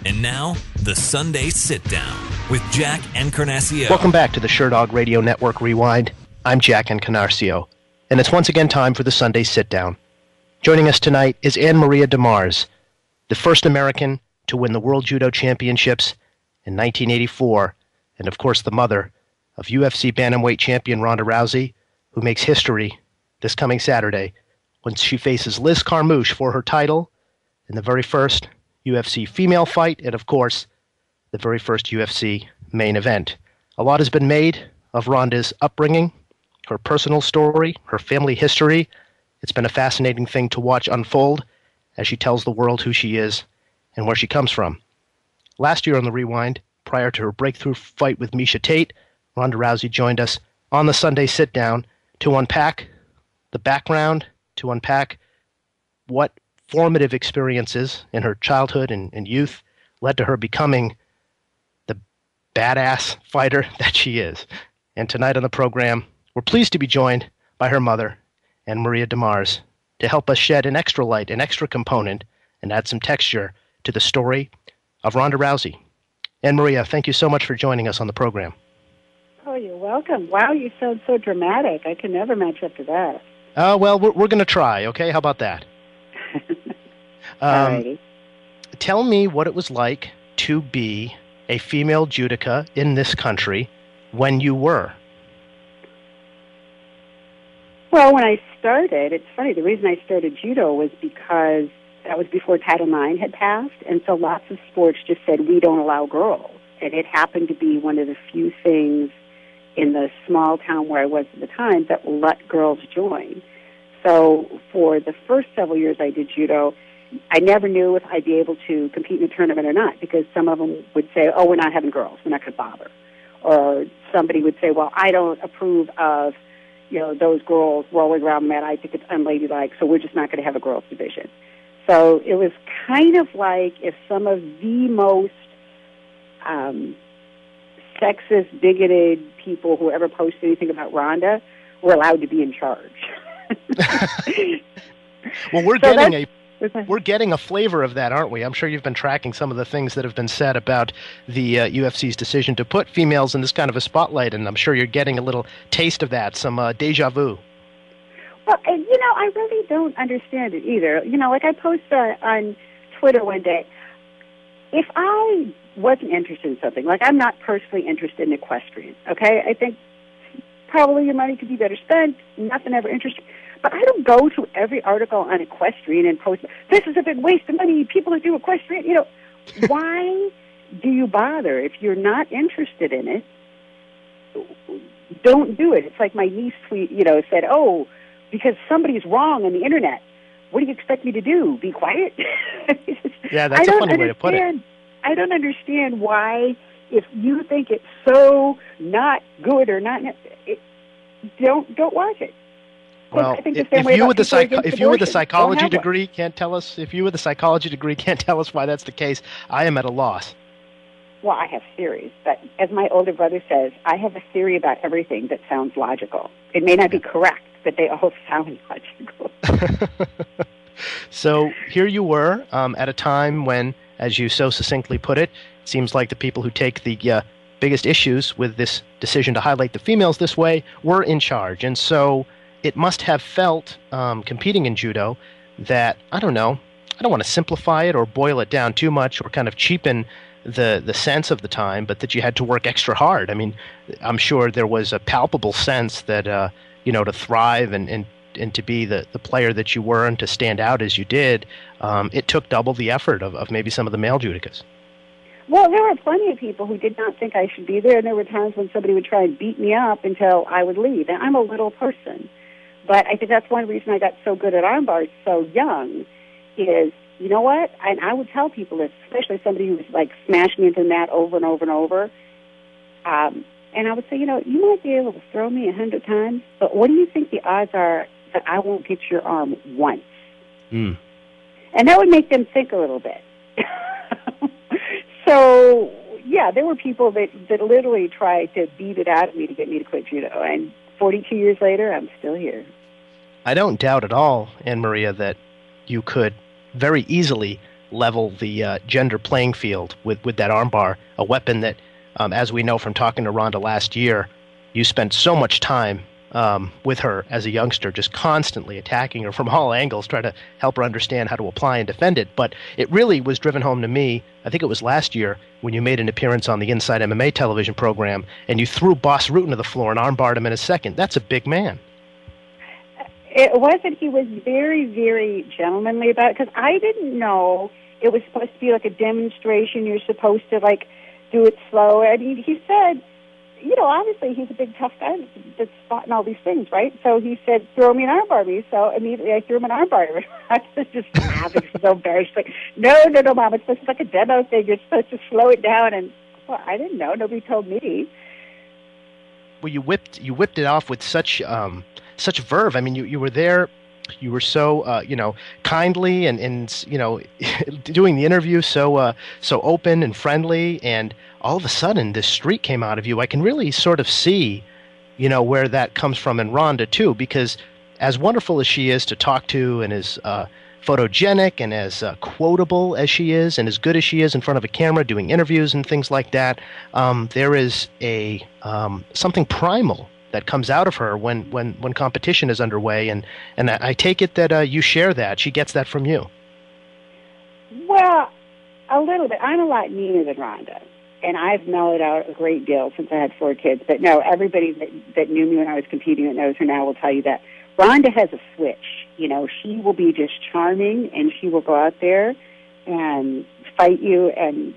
And now, the Sunday Sit-Down with Jack Encarnacio. Welcome back to the Sherdog Radio Network Rewind. I'm Jack Encarnacio, and it's once again time for the Sunday Sit-Down. Joining us tonight is AnnMaria DeMars, the first American to win the World Judo Championships in 1984, and of course the mother of UFC Bantamweight champion Ronda Rousey, who makes history this coming Saturday when she faces Liz Carmouche for her title in the very first UFC female fight, and of course, the very first UFC main event. A lot has been made of Ronda's upbringing, her personal story, her family history. It's been a fascinating thing to watch unfold as she tells the world who she is and where she comes from. Last year on the Rewind, prior to her breakthrough fight with Miesha Tate, Ronda Rousey joined us on the Sunday Sit-Down to unpack the background, to unpack what formative experiences in her childhood and youth led to her becoming the badass fighter that she is. And tonight on the program, we're pleased to be joined by her mother, AnnMaria DeMars, to help us shed an extra light, an extra component, and add some texture to the story of Ronda Rousey. AnnMaria, thank you so much for joining us on the program. Oh, you're welcome. Wow, you sound so dramatic. I can never match up to that. Well, we're going to try, okay? How about that? Tell me what it was like to be a female judoka in this country when you were. Well, when I started, it's funny, the reason I started judo was because that was before Title IX had passed, and so lots of sports just said, we don't allow girls. And it happened to be one of the few things in the small town where I was at the time that let girls join. So for the first several years I did judo, I never knew if I'd be able to compete in a tournament or not, because some of them would say, oh, we're not having girls, we're not going to bother. Or somebody would say, well, I don't approve of, those girls rolling around mat. I think it's unladylike, so we're just not going to have a girls division. So it was kind of like if some of the most sexist, bigoted people who ever posted anything about Ronda were allowed to be in charge. Well, we're getting a flavor of that, aren't we? I'm sure you've been tracking some of the things that have been said about the UFC's decision to put females in this kind of a spotlight, and I'm sure you're getting a little taste of that, some deja vu. Well, and, I really don't understand it either. Like I posted on Twitter one day, if I wasn't interested in something, like I'm not personally interested in equestrian, okay? I think probably your money could be better spent, nothing ever interesting. But I don't go to every article on equestrian and post, this is a big waste of money, people that do equestrian, why do you bother? If you're not interested in it, don't do it. It's like my niece said, oh, because somebody's wrong on the internet, what do you expect me to do? Be quiet? Yeah, that's a funny way to put it. I don't understand why, if you think it's so not good or not, don't watch it. Well, if you with the psychology degree can't tell us why that's the case, I am at a loss. Well, I have theories, but as my older brother says, I have a theory about everything that sounds logical. It may not be correct, but they all sound logical. So here you were at a time when, as you so succinctly put it, it seems like the people who take the biggest issues with this decision to highlight the females this way were in charge. And so it must have felt, competing in judo, that, I don't want to simplify it or boil it down too much or kind of cheapen the sense of the time, but that you had to work extra hard. I mean, I'm sure there was a palpable sense that, to thrive and to be the player that you were and to stand out as you did, it took double the effort of maybe some of the male judocas. Well, there were plenty of people who did not think I should be there, and there were times when somebody would try and beat me up until I would leave. And I'm a little person. But I think that's one reason I got so good at armbar so young is, you know what? And I would tell people this, especially somebody who was like smashing into the mat over and over and over. And I would say, you might be able to throw me 100 times, but what do you think the odds are that I won't get your arm once? Mm. And that would make them think a little bit. So, yeah, there were people that literally tried to beat it out of me to get me to quit judo. And 42 years later, I'm still here. I don't doubt at all, AnnMaria, that you could very easily level the gender playing field with that armbar, a weapon that, as we know from talking to Ronda last year, you spent so much time with her as a youngster, just constantly attacking her from all angles, trying to help her understand how to apply and defend it. But it really was driven home to me, I think it was last year, when you made an appearance on the Inside MMA television program, and you threw Boss Rutan to the floor and armbarred him in a second. That's a big man. It wasn't. He was very, very gentlemanly about it, because I didn't know it was supposed to be like a demonstration. You're supposed to, like, do it slow. And he said, you know, obviously he's a big, tough guy that's spotting all these things, right? So he said, throw me an armbar me. So immediately I threw him an armbar. I was just laughing, so embarrassed. Like, no, Mom, it's just like a demo thing. You're supposed to slow it down. And, well, I didn't know. Nobody told me. Well, you whipped it off with such verve. I mean, you were there. You were so, kindly and doing the interview so open and friendly, and all of a sudden this streak came out of you. I can really sort of see, where that comes from in Ronda too, because as wonderful as she is to talk to, and as photogenic and as quotable as she is, and as good as she is in front of a camera doing interviews and things like that, there is a something primal that comes out of her when competition is underway, and I take it that you share that. She gets that from you. Well, a little bit. I'm a lot meaner than Ronda, and I've mellowed out a great deal since I had 4 kids. But no, everybody that knew me when I was competing that knows her now will tell you that Ronda has a switch. She will be just charming, and she will go out there and fight you. And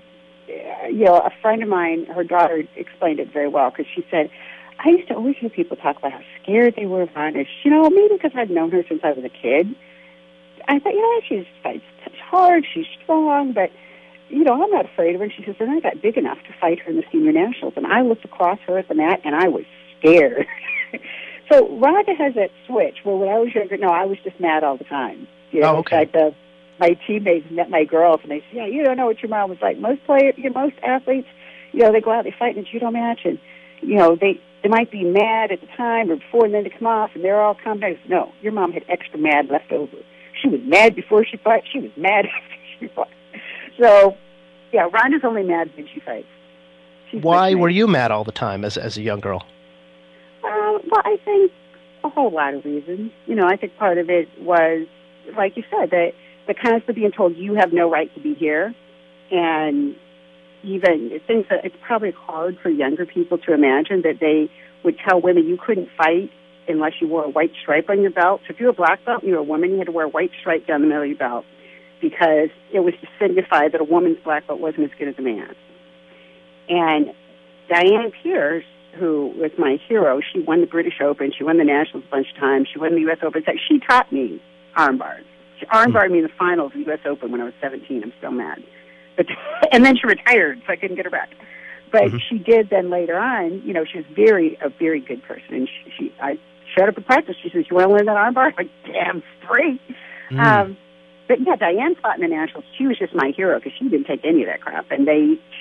a friend of mine, her daughter, explained it very well, because she said, I used to always hear people talk about how scared they were of Ronda. Maybe because I'd known her since I was a kid. I thought, she fights hard, she's strong, but, I'm not afraid of her. And she says, and I got big enough to fight her in the senior nationals. And I looked across her at the mat, and I was scared. So Ronda has that switch where when I was younger, I was just mad all the time. Okay. Like my teammates met my girls, and they said, yeah, you don't know what your mom was like. Most athletes, they go out, they fight in a judo match, and, they might be mad at the time or before, and then they come off, and they're all calm down. No, your mom had extra mad left over. She was mad before she fought. She was mad after she fought. So, yeah, Ronda's only mad when she fights. Why were you mad all the time as a young girl? Well, I think a whole lot of reasons. I think part of it was, like you said, the constantly being told you have no right to be here, and even things that it's probably hard for younger people to imagine that they would tell women you couldn't fight unless you wore a white stripe on your belt. So if you were a black belt and you were a woman, you had to wear a white stripe down the middle of your belt, because it was to signify that a woman's black belt wasn't as good as a man's. And Diane Pierce, who was my hero, she won the British Open, she won the Nationals a bunch of times, she won the U.S. Open. She taught me armbars. She armbarred me in the finals of the U.S. Open when I was 17. I'm still mad. And then she retired, so I couldn't get her back. But she did then later on. She was a very good person. And I showed up at practice. She says, "You want to learn that armbar?" I'm like, damn straight. But yeah, Diane fought in the Nationals. She was just my hero because she didn't take any of that crap. And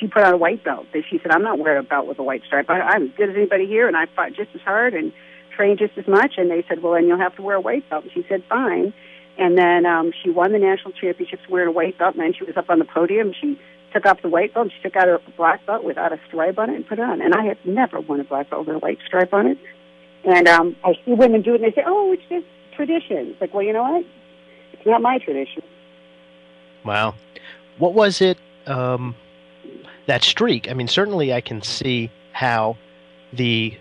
she put on a white belt. She said, "I'm not wearing a belt with a white stripe. I'm as good as anybody here, and I fought just as hard and trained just as much." And they said, "Well, then you'll have to wear a white belt." And she said, "Fine." And then she won the national championships wearing a white belt, and then she was up on the podium. She took off the white belt, and she took out her black belt without a stripe on it and put it on. And I have never worn a black belt with a white stripe on it. And I see women do it, and they say, "Oh, it's just tradition." It's like, well, you know what? It's not my tradition. Wow. What was it, that streak? I mean, certainly I can see how the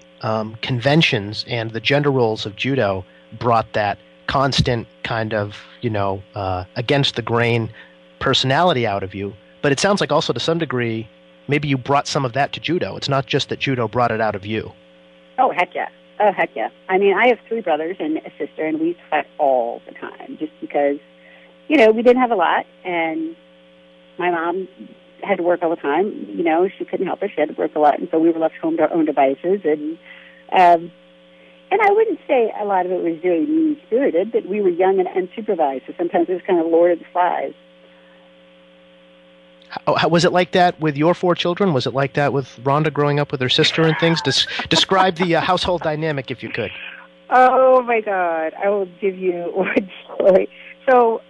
conventions and the gender roles of judo brought that constant kind of, against the grain personality out of you. But it sounds like also to some degree, maybe you brought some of that to judo. It's not just that judo brought it out of you. Oh, heck yeah. I mean, I have 3 brothers and a sister, and we used to fight all the time just because, we didn't have a lot, and my mom had to work all the time. She couldn't help us. She had to work a lot, and so we were left home to our own devices. And I wouldn't say a lot of it was very mean-spirited, but we were young and unsupervised, so sometimes it was kind of Lord of the Flies. How was it like that with your 4 children? Was it like that with Ronda growing up with her sister and things? Describe the household dynamic, if you could. Oh, my God. I will give you one story. So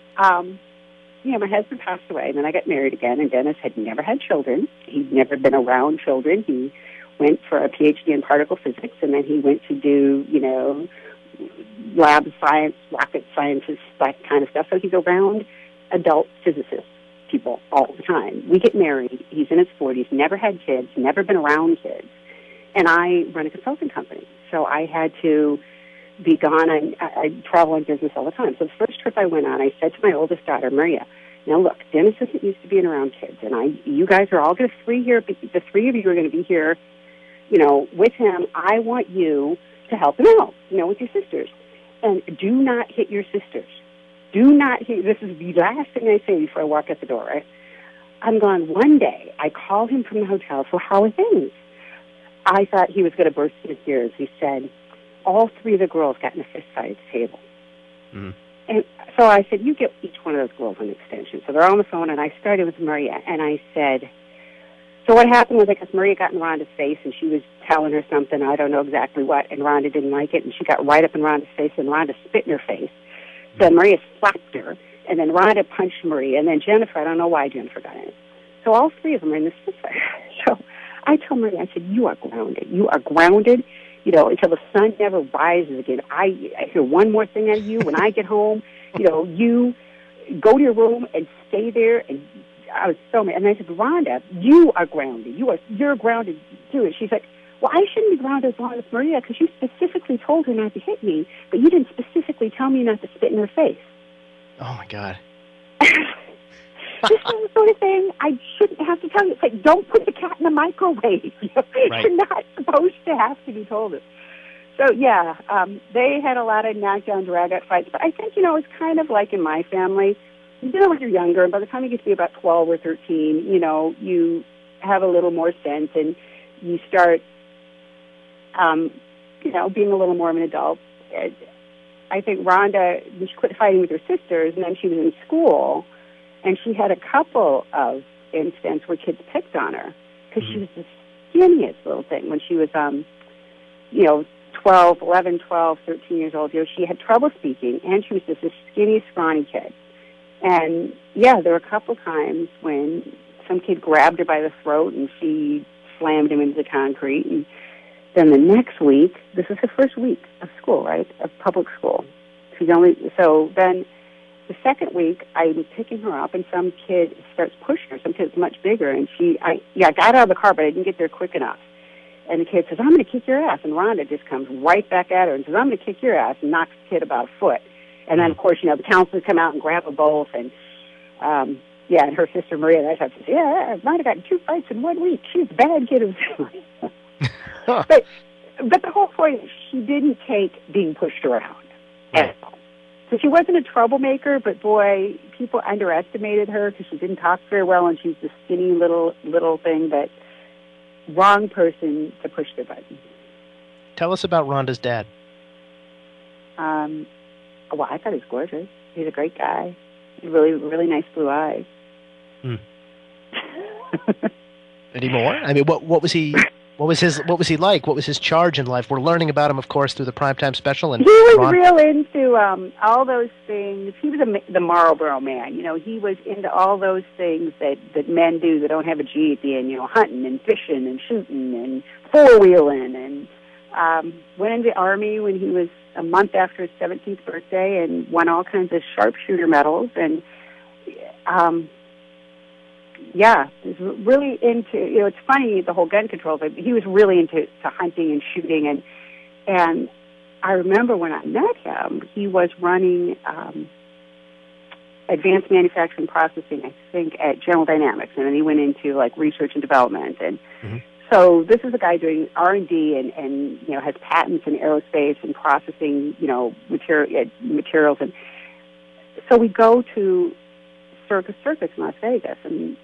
my husband passed away, and then I got married again, and Dennis had never had children. He'd never been around children. He went for a PhD in particle physics, and then he went to do, lab science, rocket sciences, that kind of stuff. So he's around adult physicists, people, all the time. We get married. He's in his 40s, never had kids, never been around kids. And I run a consulting company. So I had to be gone. I travel on business all the time. So the first trip I went on, I said to my oldest daughter, Maria, now look, Dennis isn't used to being around kids, and you guys are all going to the three of you are going to be here, with him. I want you to help him out, with your sisters. And do not hit your sisters. Do not hit, this is the last thing I say before I walk out the door, right? I'm gone. One day, I call him from the hotel, so how are things? I thought he was going to burst into tears. He said, all three of the girls got in a fist fight at the table. Mm-hmm. And so I said, you get each one of those girls an extension. So they're all on the phone, and I started with Maria, and I said, so what happened was, I guess Maria got in Rhonda's face, and she was telling her something, I don't know exactly what, and Rhonda didn't like it, and she got right up in Rhonda's face, and Rhonda spit in her face. Then Maria slapped her, and then Rhonda punched Maria, and then Jennifer, I don't know why Jennifer got in it. So all three of them are in this fist fight. So I told Maria, I said, you are grounded. You are grounded, until the sun never rises again. I hear one more thing out of you. When I get home, you go to your room and stay there. And I was so mad. And I said, Rhonda, you are grounded. You're grounded too. And she's like, well, I shouldn't be grounded as long as Maria, because you specifically told her not to hit me, but you didn't specifically tell me not to spit in her face. Oh, my God. This is the sort of thing I shouldn't have to tell you. It's like, don't put the cat in the microwave. Right. You're not supposed to have to be told it. So, yeah, they had a lot of knockdown, drag-out fights. But I think, it's kind of like in my family. When you're younger, and by the time you get to be about 12 or 13, you have a little more sense, and you start, being a little more of an adult. I think Rhonda, she quit fighting with her sisters, and then she was in school, and she had a couple of instances where kids picked on her because she was the skinniest little thing when she was, 11, 12, 13 years old. She had trouble speaking, and she was just this skinny, scrawny kid. And, yeah, there were a couple times when some kid grabbed her by the throat, and she slammed him into the concrete. And then the next week, this is her first week of school, right, of public school. So then the second week, I'm picking her up, and some kid starts pushing her. Some kid's much bigger, and I got out of the car, but I didn't get there quick enough. And the kid says, I'm going to kick your ass. And Rhonda just comes right back at her and says, I'm going to kick your ass, and knocks the kid about a foot. And then, of course, the counselors come out and grab them both. And, and her sister Maria, that time, says, Rhonda got in 2 fights in 1 week. She's a bad kid. But the whole point is she didn't take being pushed around at all. So she wasn't a troublemaker, but boy, people underestimated her because she didn't talk very well, and she's this skinny little thing that wrong person to push their button. Tell us about Rhonda's dad. Well, I thought he was gorgeous. He's a great guy. Really, really nice blue eyes. Any more? I mean, what was he? What was he like? What was his charge in life? We're learning about him, of course, through the primetime special. And he was real into all those things. He was the Marlboro man. He was into all those things that men do that don't have a G at the end. Hunting and fishing and shooting and four-wheeling. And went into the Army when he was a month after his 17th birthday and won all kinds of sharpshooter medals. And he's really into, it's funny, the whole gun control thing, but he was really into hunting and shooting. And I remember when I met him, he was running advanced manufacturing processing, I think, at General Dynamics. And then he went into, research and development. And so this is a guy doing R&D and has patents in aerospace and processing, materials. And so we go to Circus in Las Vegas, and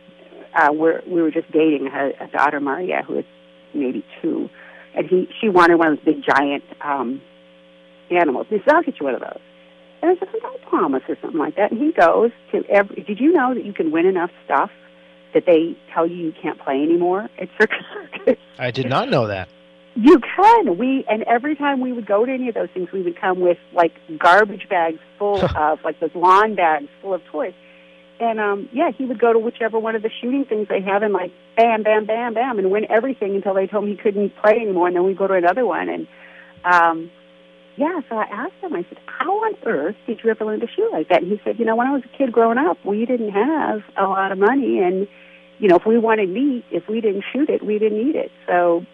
we were just dating a daughter, Maria, who was maybe 2, and she wanted one of those big giant animals. He said, I'll get you one of those. And I said, I promise, or something like that. And he goes to did you know that you can win enough stuff that they tell you can't play anymore at Circus? I did not know that. You can. And every time we would go to any of those things, we would come with, garbage bags full of, those lawn bags full of toys. And he would go to whichever one of the shooting things they have and like bam, bam, bam, bam, and win everything until they told him he couldn't play anymore. And then we'd go to another one. And so I asked him. I said, "How on earth did you ever learn to shoot like that?" And he said, "When I was a kid growing up, we didn't have a lot of money, and if we wanted meat, if we didn't shoot it, we didn't eat it. So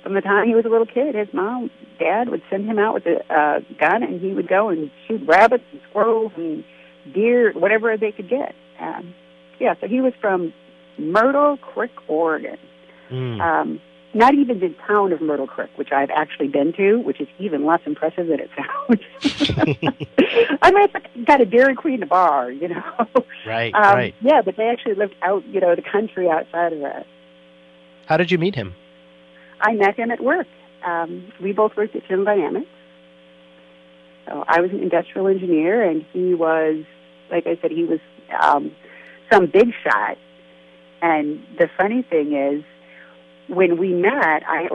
from the time he was a little kid, his dad would send him out with a gun, and he would go and shoot rabbits and squirrels and deer, whatever they could get." So he was from Myrtle Creek, Oregon. Not even the town of Myrtle Creek, which I've actually been to, which is even less impressive than it sounds. I mean, it's got a Dairy Queen, a bar, Right, right. Yeah, but they actually lived out, the country outside of that. How did you meet him? I met him at work. We both worked at General Dynamics. So I was an industrial engineer, and he was, like I said, he was some big shot. And the funny thing is, when we met, I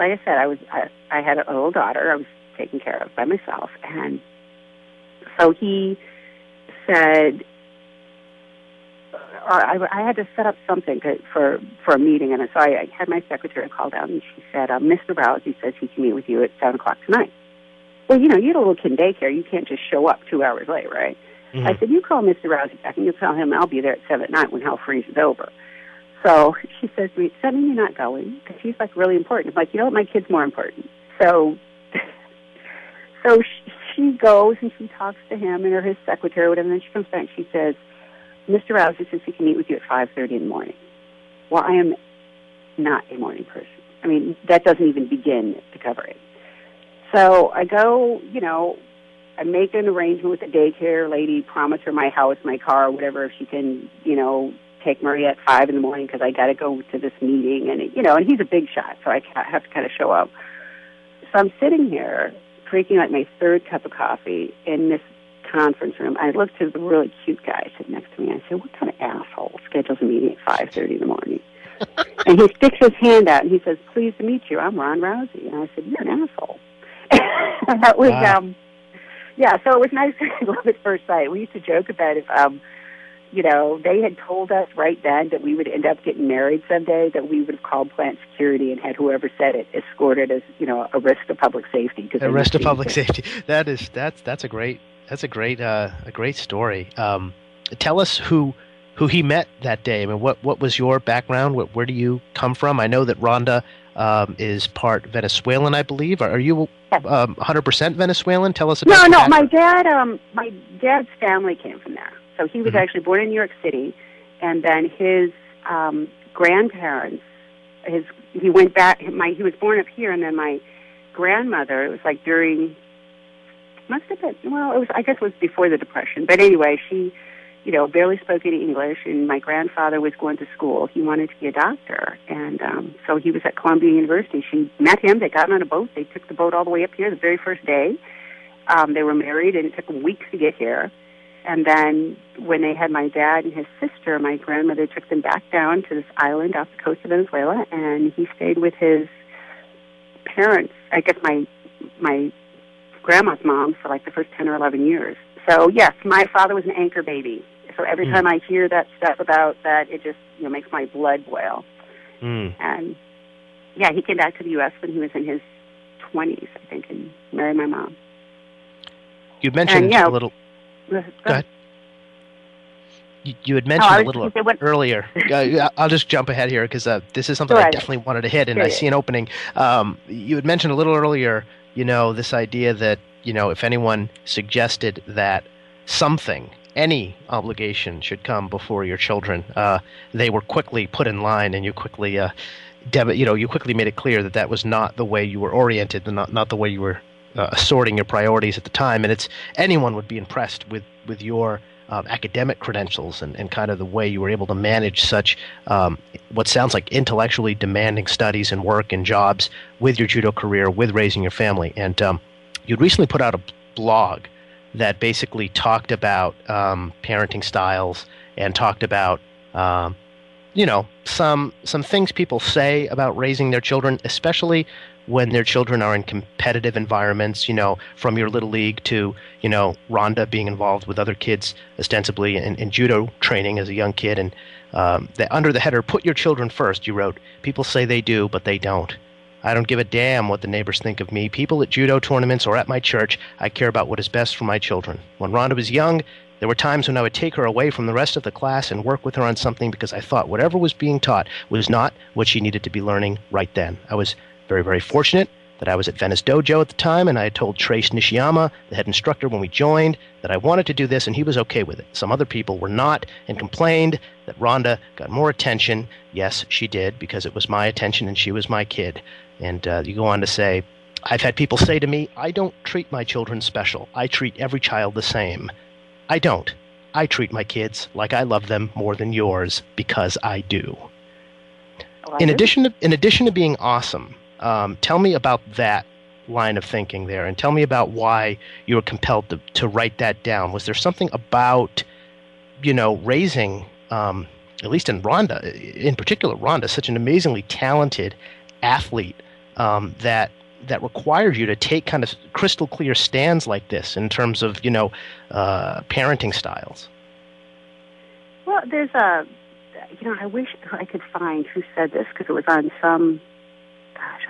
had a little daughter I was taking care of by myself, and so he said, I had to set up something for a meeting, and so I had my secretary call down, and she said, "Mr. Rousey says he can meet with you at 7 o'clock tonight." Well, you had a little kid in daycare. You can't just show up 2 hours late, right? Mm-hmm. I said, "You call Mr. Rousey back, and you tell him I'll be there at 7 at night when hell freezes over." So she says to me, "Does that mean you're not going?" Because she's really important. I'm like, my kid's more important. So she goes and she talks to him and his secretary or whatever, and then she comes back and she says, "Mr. Rousey says he can meet with you at 5:30 in the morning." Well, I am not a morning person. I mean, that doesn't even begin to cover it. So I go, I make an arrangement with the daycare lady, promise her my house, my car, whatever, if she can, take Maria at 5 in the morning because I got to go to this meeting. And, and he's a big shot, so I have to kind of show up. So I'm sitting here drinking like my third cup of coffee in this conference room. I looked to the really cute guy sitting next to me. I said, "What kind of asshole schedules a meeting at 5:30 in the morning?" And he sticks his hand out and he says, "Pleased to meet you. I'm Ron Rousey." And I said, "You're an asshole." That was, wow. So it was nice love at first sight. We used to joke about if, they had told us right then that we would end up getting married someday, that we would have called plant security and had whoever said it escorted as, a risk to public safety. A risk to public safety. That's a great story. Tell us who he met that day. I mean, what was your background? Where do you come from? I know that Ronda is part Venezuelan, I believe. Are you 100% Venezuelan? Tell us about No. My dad's family came from there. So he was actually born in New York City, and then his grandparents, he went back. He was born up here, and then my grandmother. It was like during, must have been. Well, I guess it was before the Depression. But anyway, she, barely spoke any English, and my grandfather was going to school. He wanted to be a doctor, and so he was at Columbia University. She met him. They got on a boat. They took the boat all the way up here the very first day. They were married, and it took them weeks to get here. And then when they had my dad and his sister, my grandmother took them back down to this island off the coast of Venezuela, and he stayed with his parents, I guess my grandma's mom, for like the first 10 or 11 years. So, yes, my father was an anchor baby. So every time I hear that stuff about that, it just makes my blood boil. And, he came back to the U.S. when he was in his 20s, I think, and married my mom. You mentioned a little... Go ahead. You had mentioned a little earlier. I'll just jump ahead here because this is something I definitely wanted to hit, and I see an opening. You had mentioned a little earlier, this idea that, if anyone suggested that any obligation should come before your children, they were quickly put in line, and you quickly, you quickly made it clear that was not the way you were oriented, and not the way you were assorting your priorities at the time. And anyone would be impressed with your academic credentials and kind of the way you were able to manage such what sounds like intellectually demanding studies and work and jobs with your judo career, with raising your family. And you'd recently put out a blog that basically talked about parenting styles and talked about some things people say about raising their children, especially when their children are in competitive environments, from your little league to, Ronda being involved with other kids ostensibly in judo training as a young kid. And under the header, "Put your children first," you wrote, "People say they do, but they don't. I don't give a damn what the neighbors think of me. People at judo tournaments or at my church, I care about what is best for my children. When Ronda was young, there were times when I would take her away from the rest of the class and work with her on something because I thought whatever was being taught was not what she needed to be learning right then. I was very, very fortunate that I was at Venice Dojo at the time, and I had told Trace Nishiyama, the head instructor, when we joined, that I wanted to do this, and he was okay with it. Some other people were not and complained that Ronda got more attention. Yes, she did, because it was my attention and she was my kid." And you go on to say, "I've had people say to me, I don't treat my children special. I treat every child the same. I don't. I treat my kids like I love them more than yours because I do." In addition to being awesome, tell me about that line of thinking there, and tell me about why you were compelled to write that down. Was there something about, raising, at least in Ronda, in particular Ronda, such an amazingly talented athlete, that requires you to take kind of crystal clear stands like this in terms of, parenting styles? Well, there's I wish I could find who said this, because it was on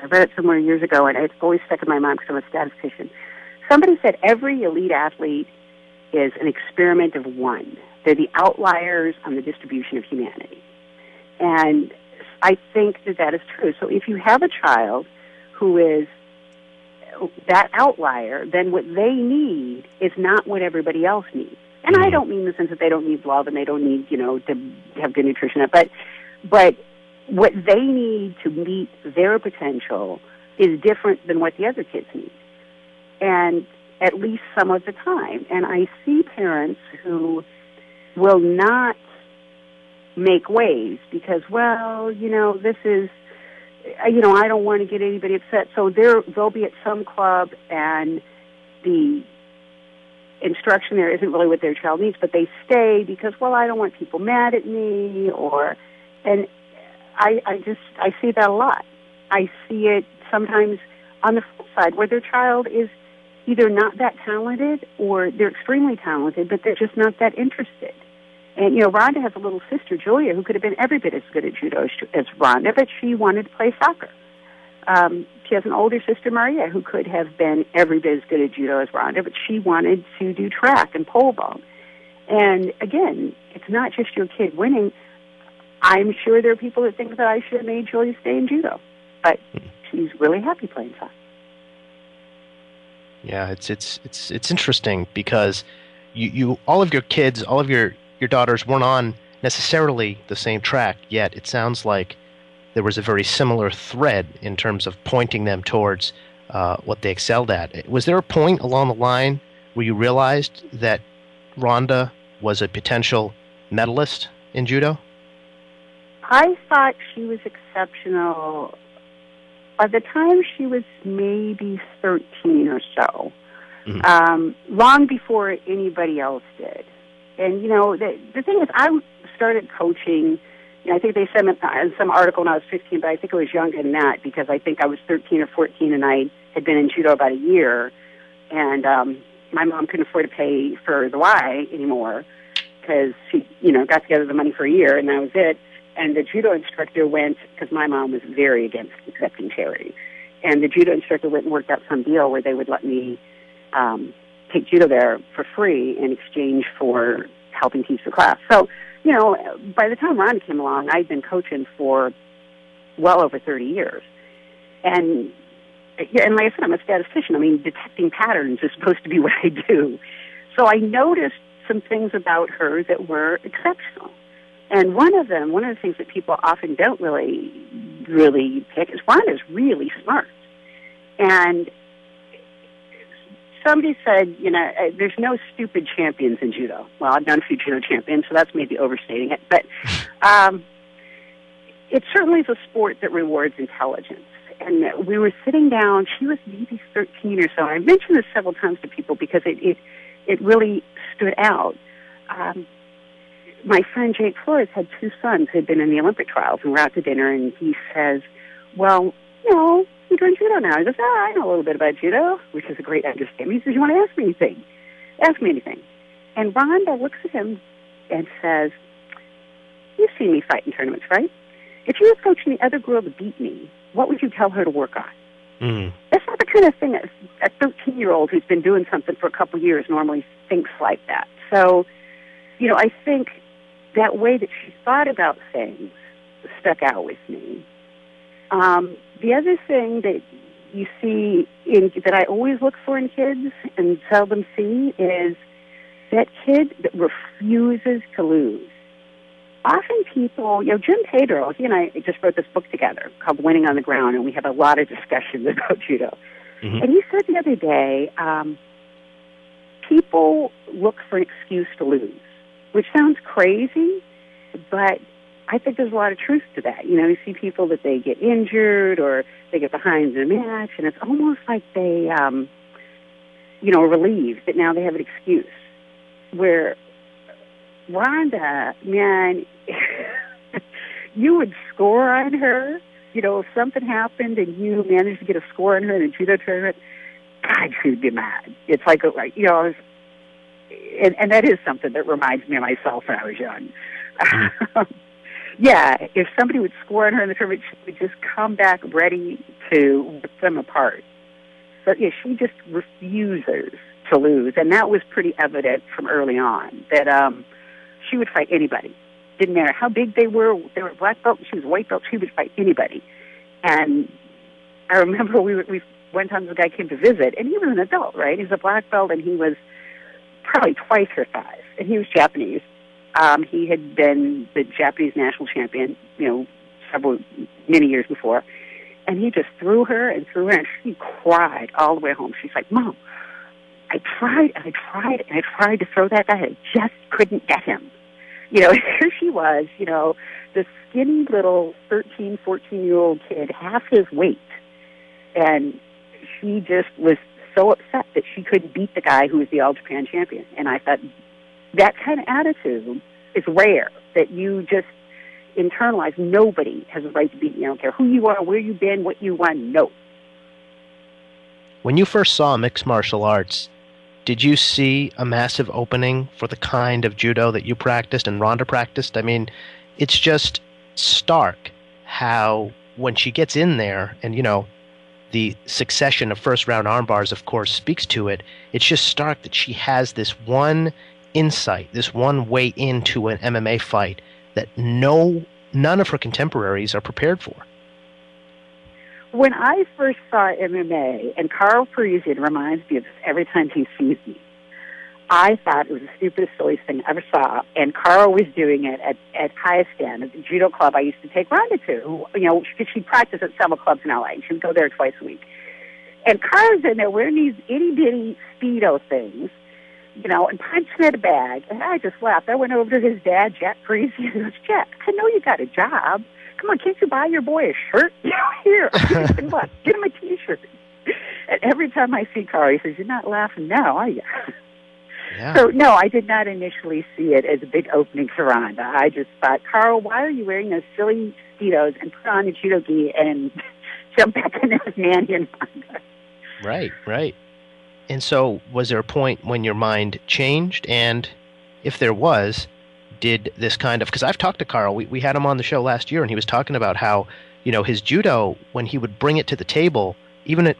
I read it somewhere years ago, and it's always stuck in my mind because I'm a statistician. Somebody said every elite athlete is an experiment of one. They're the outliers on the distribution of humanity. And I think that is true. So if you have a child who is that outlier, then what they need is not what everybody else needs. And I don't mean in the sense that they don't need love and they don't need, to have good nutrition, but what they need to meet their potential is different than what the other kids need. And at least some of the time. And I see parents who will not make waves because, this is, I don't want to get anybody upset. So they'll be at some club and the instruction there isn't really what their child needs, but they stay because, I don't want people mad at me, and I see that a lot. I see it sometimes on the flip side where their child is either not that talented or they're extremely talented, but they're just not that interested. And, Ronda has a little sister, Julia, who could have been every bit as good at judo as Ronda, but she wanted to play soccer. She has an older sister, Maria, who could have been every bit as good at judo as Ronda, but she wanted to do track and pole vault. And, again, it's not just your kid winning. I'm sure there are people that think that I should have made Julia stay in judo, but she's really happy playing soccer. Yeah, it's interesting because you all of your kids, all of your daughters weren't on necessarily the same track, yet it sounds like there was a very similar thread in terms of pointing them towards what they excelled at. Was there a point along the line where you realized that Ronda was a potential medalist in judo? I thought she was exceptional by the time she was maybe 13 or so, long before anybody else did. And, the thing is, I started coaching, I think they said in some article when I was 15, but I think it was younger than that because I think I was 13 or 14 and I had been in judo about a year. And my mom couldn't afford to pay for the Y anymore because she, got together the money for a year and that was it. And the judo instructor went, because my mom was very against accepting charity, and the judo instructor went and worked out some deal where they would let me take judo there for free in exchange for helping teach the class. So, by the time Ronda came along, I'd been coaching for well over 30 years. And like I said, I'm a statistician. I mean, detecting patterns is supposed to be what I do. So I noticed some things about her that were exceptional. And one of the things that people often don't really pick is Ronda's really smart. And somebody said, there's no stupid champions in judo. Well, I've done a few judo champions, so that's maybe overstating it. But it certainly is a sport that rewards intelligence. And we were sitting down. She was maybe 13 or so. I mentioned this several times to people because it really stood out. My friend Jake Flores had two sons who had been in the Olympic trials, and we're out to dinner, and he says, well, you're doing judo now. He goes, I know a little bit about judo, which is a great understanding. He says, you want to ask me anything? Ask me anything. And Ronda looks at him and says, you've seen me fight in tournaments, right? If you were coaching the other girl to beat me, what would you tell her to work on? That's not the kind of thing that a 13-year-old who's been doing something for a couple of years normally thinks like that. So, I think that way that she thought about things stuck out with me. The other thing that you see that I always look for in kids and seldom see is that kid that refuses to lose. Often people, Jim Pedro, he and I just wrote this book together called Winning on the Ground, and we have a lot of discussions about judo. Mm-hmm. And he said the other day, people look for an excuse to lose, which sounds crazy, but I think there's a lot of truth to that. You see people that they get injured or they get behind in a match, and it's almost like they, are relieved that now they have an excuse. Where Ronda, man, you would score on her. If something happened and you managed to get a score on her in a judo tournament, God, she'd be mad. It's like, and that is something that reminds me of myself when I was young. Yeah, if somebody would score on her in the tournament, she would just come back ready to rip them apart. But yeah, she just refuses to lose, and that was pretty evident from early on, that she would fight anybody. Didn't matter how big they were black belt, she was white belt, she would fight anybody. And I remember we one time the guy came to visit, and he was an adult, right? He was a black belt, and he was probably twice her size, and he was Japanese. He had been the Japanese national champion, many years before, and he just threw her, and she cried all the way home. She's like, Mom, I tried to throw that guy. I just couldn't get him. Here she was, this skinny little 13, 14-year-old kid, half his weight. And she just was so upset that she couldn't beat the guy who was the All-Japan champion. And I thought, that kind of attitude is rare, that you just internalize. Nobody has a right to beat you. I don't care who you are, where you've been, what you want. No. When you first saw mixed martial arts, did you see a massive opening for the kind of judo that you practiced and Ronda practiced? I mean, it's just stark how when she gets in there, and the succession of first-round arm bars, of course, speaks to it. It's just stark that she has this one insight, this one way into an MMA fight that none of her contemporaries are prepared for. When I first saw MMA, and Carl Parisian reminds me of this every time he sees me, I thought it was the stupidest, silliest thing I ever saw. And Carl was doing it at Hayastan, at the judo club I used to take Ronda to. Because she practiced at several clubs in LA. She would go there twice a week. And Carl's in there wearing these itty-bitty Speedo things, and punching at a bag. And I just laughed. I went over to his dad, Jack Parisian, and goes, Jack, I know you got a job. Come on, can't you buy your boy a shirt? Here, get him a T-shirt. And every time I see Carl, he says, you're not laughing now, are you? Yeah. So, no, I did not initially see it as a big opening for Ronda. I just thought, Carl, why are you wearing those silly Speedos and put on a judo gi and jump back into with Manny and Ronda? Right. And so, was there a point when your mind changed? And if there was, did this kind of, because I've talked to Carl, we had him on the show last year, and he was talking about how, his judo, when he would bring it to the table, even,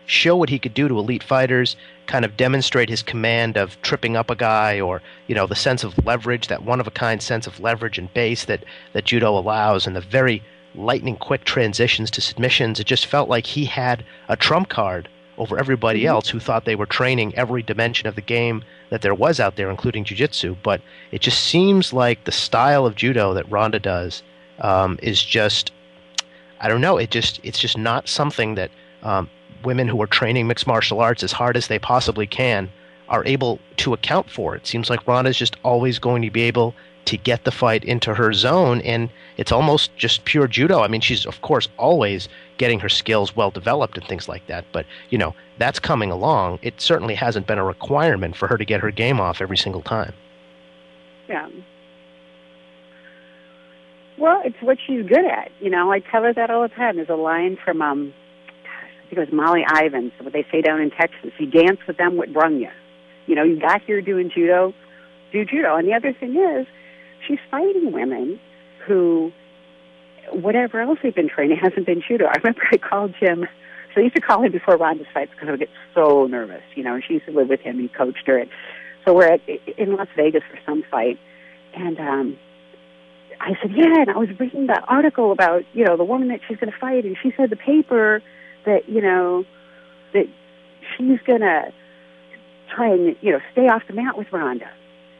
show what he could do to elite fighters, kind of demonstrate his command of tripping up a guy, or, the sense of leverage, that one-of-a-kind sense of leverage and base that judo allows, and the very lightning-quick transitions to submissions. It just felt like he had a trump card over everybody else who thought they were training every dimension of the game that there was out there, including jiu-jitsu. But it just seems like the style of judo that Ronda does is just, I don't know, it's just not something that women who are training mixed martial arts as hard as they possibly can are able to account for. It seems like Ronda's just always going to be able to get the fight into her zone, and it's almost just pure judo. I mean, she's, of course, always getting her skills well developed and things like that, but, that's coming along. It certainly hasn't been a requirement for her to get her game off every single time. Yeah. Well, it's what she's good at. I tell her that all the time. There's a line from, think it was Molly Ivins, what they say down in Texas, you dance with them what brung you. You know, you got here doing judo, do judo. And the other thing is, she's fighting women who, whatever else they've been training, hasn't been judo. I remember I called Jim, so I used to call him before Ronda's fights because I would get so nervous, you know, and she used to live with him, he coached her. So we're in Las Vegas for some fight, and I said, yeah, and I was reading the article about, you know, the woman that she's going to fight, and she said the paper that, you know, that she's going to try and, you know, stay off the mat with Ronda.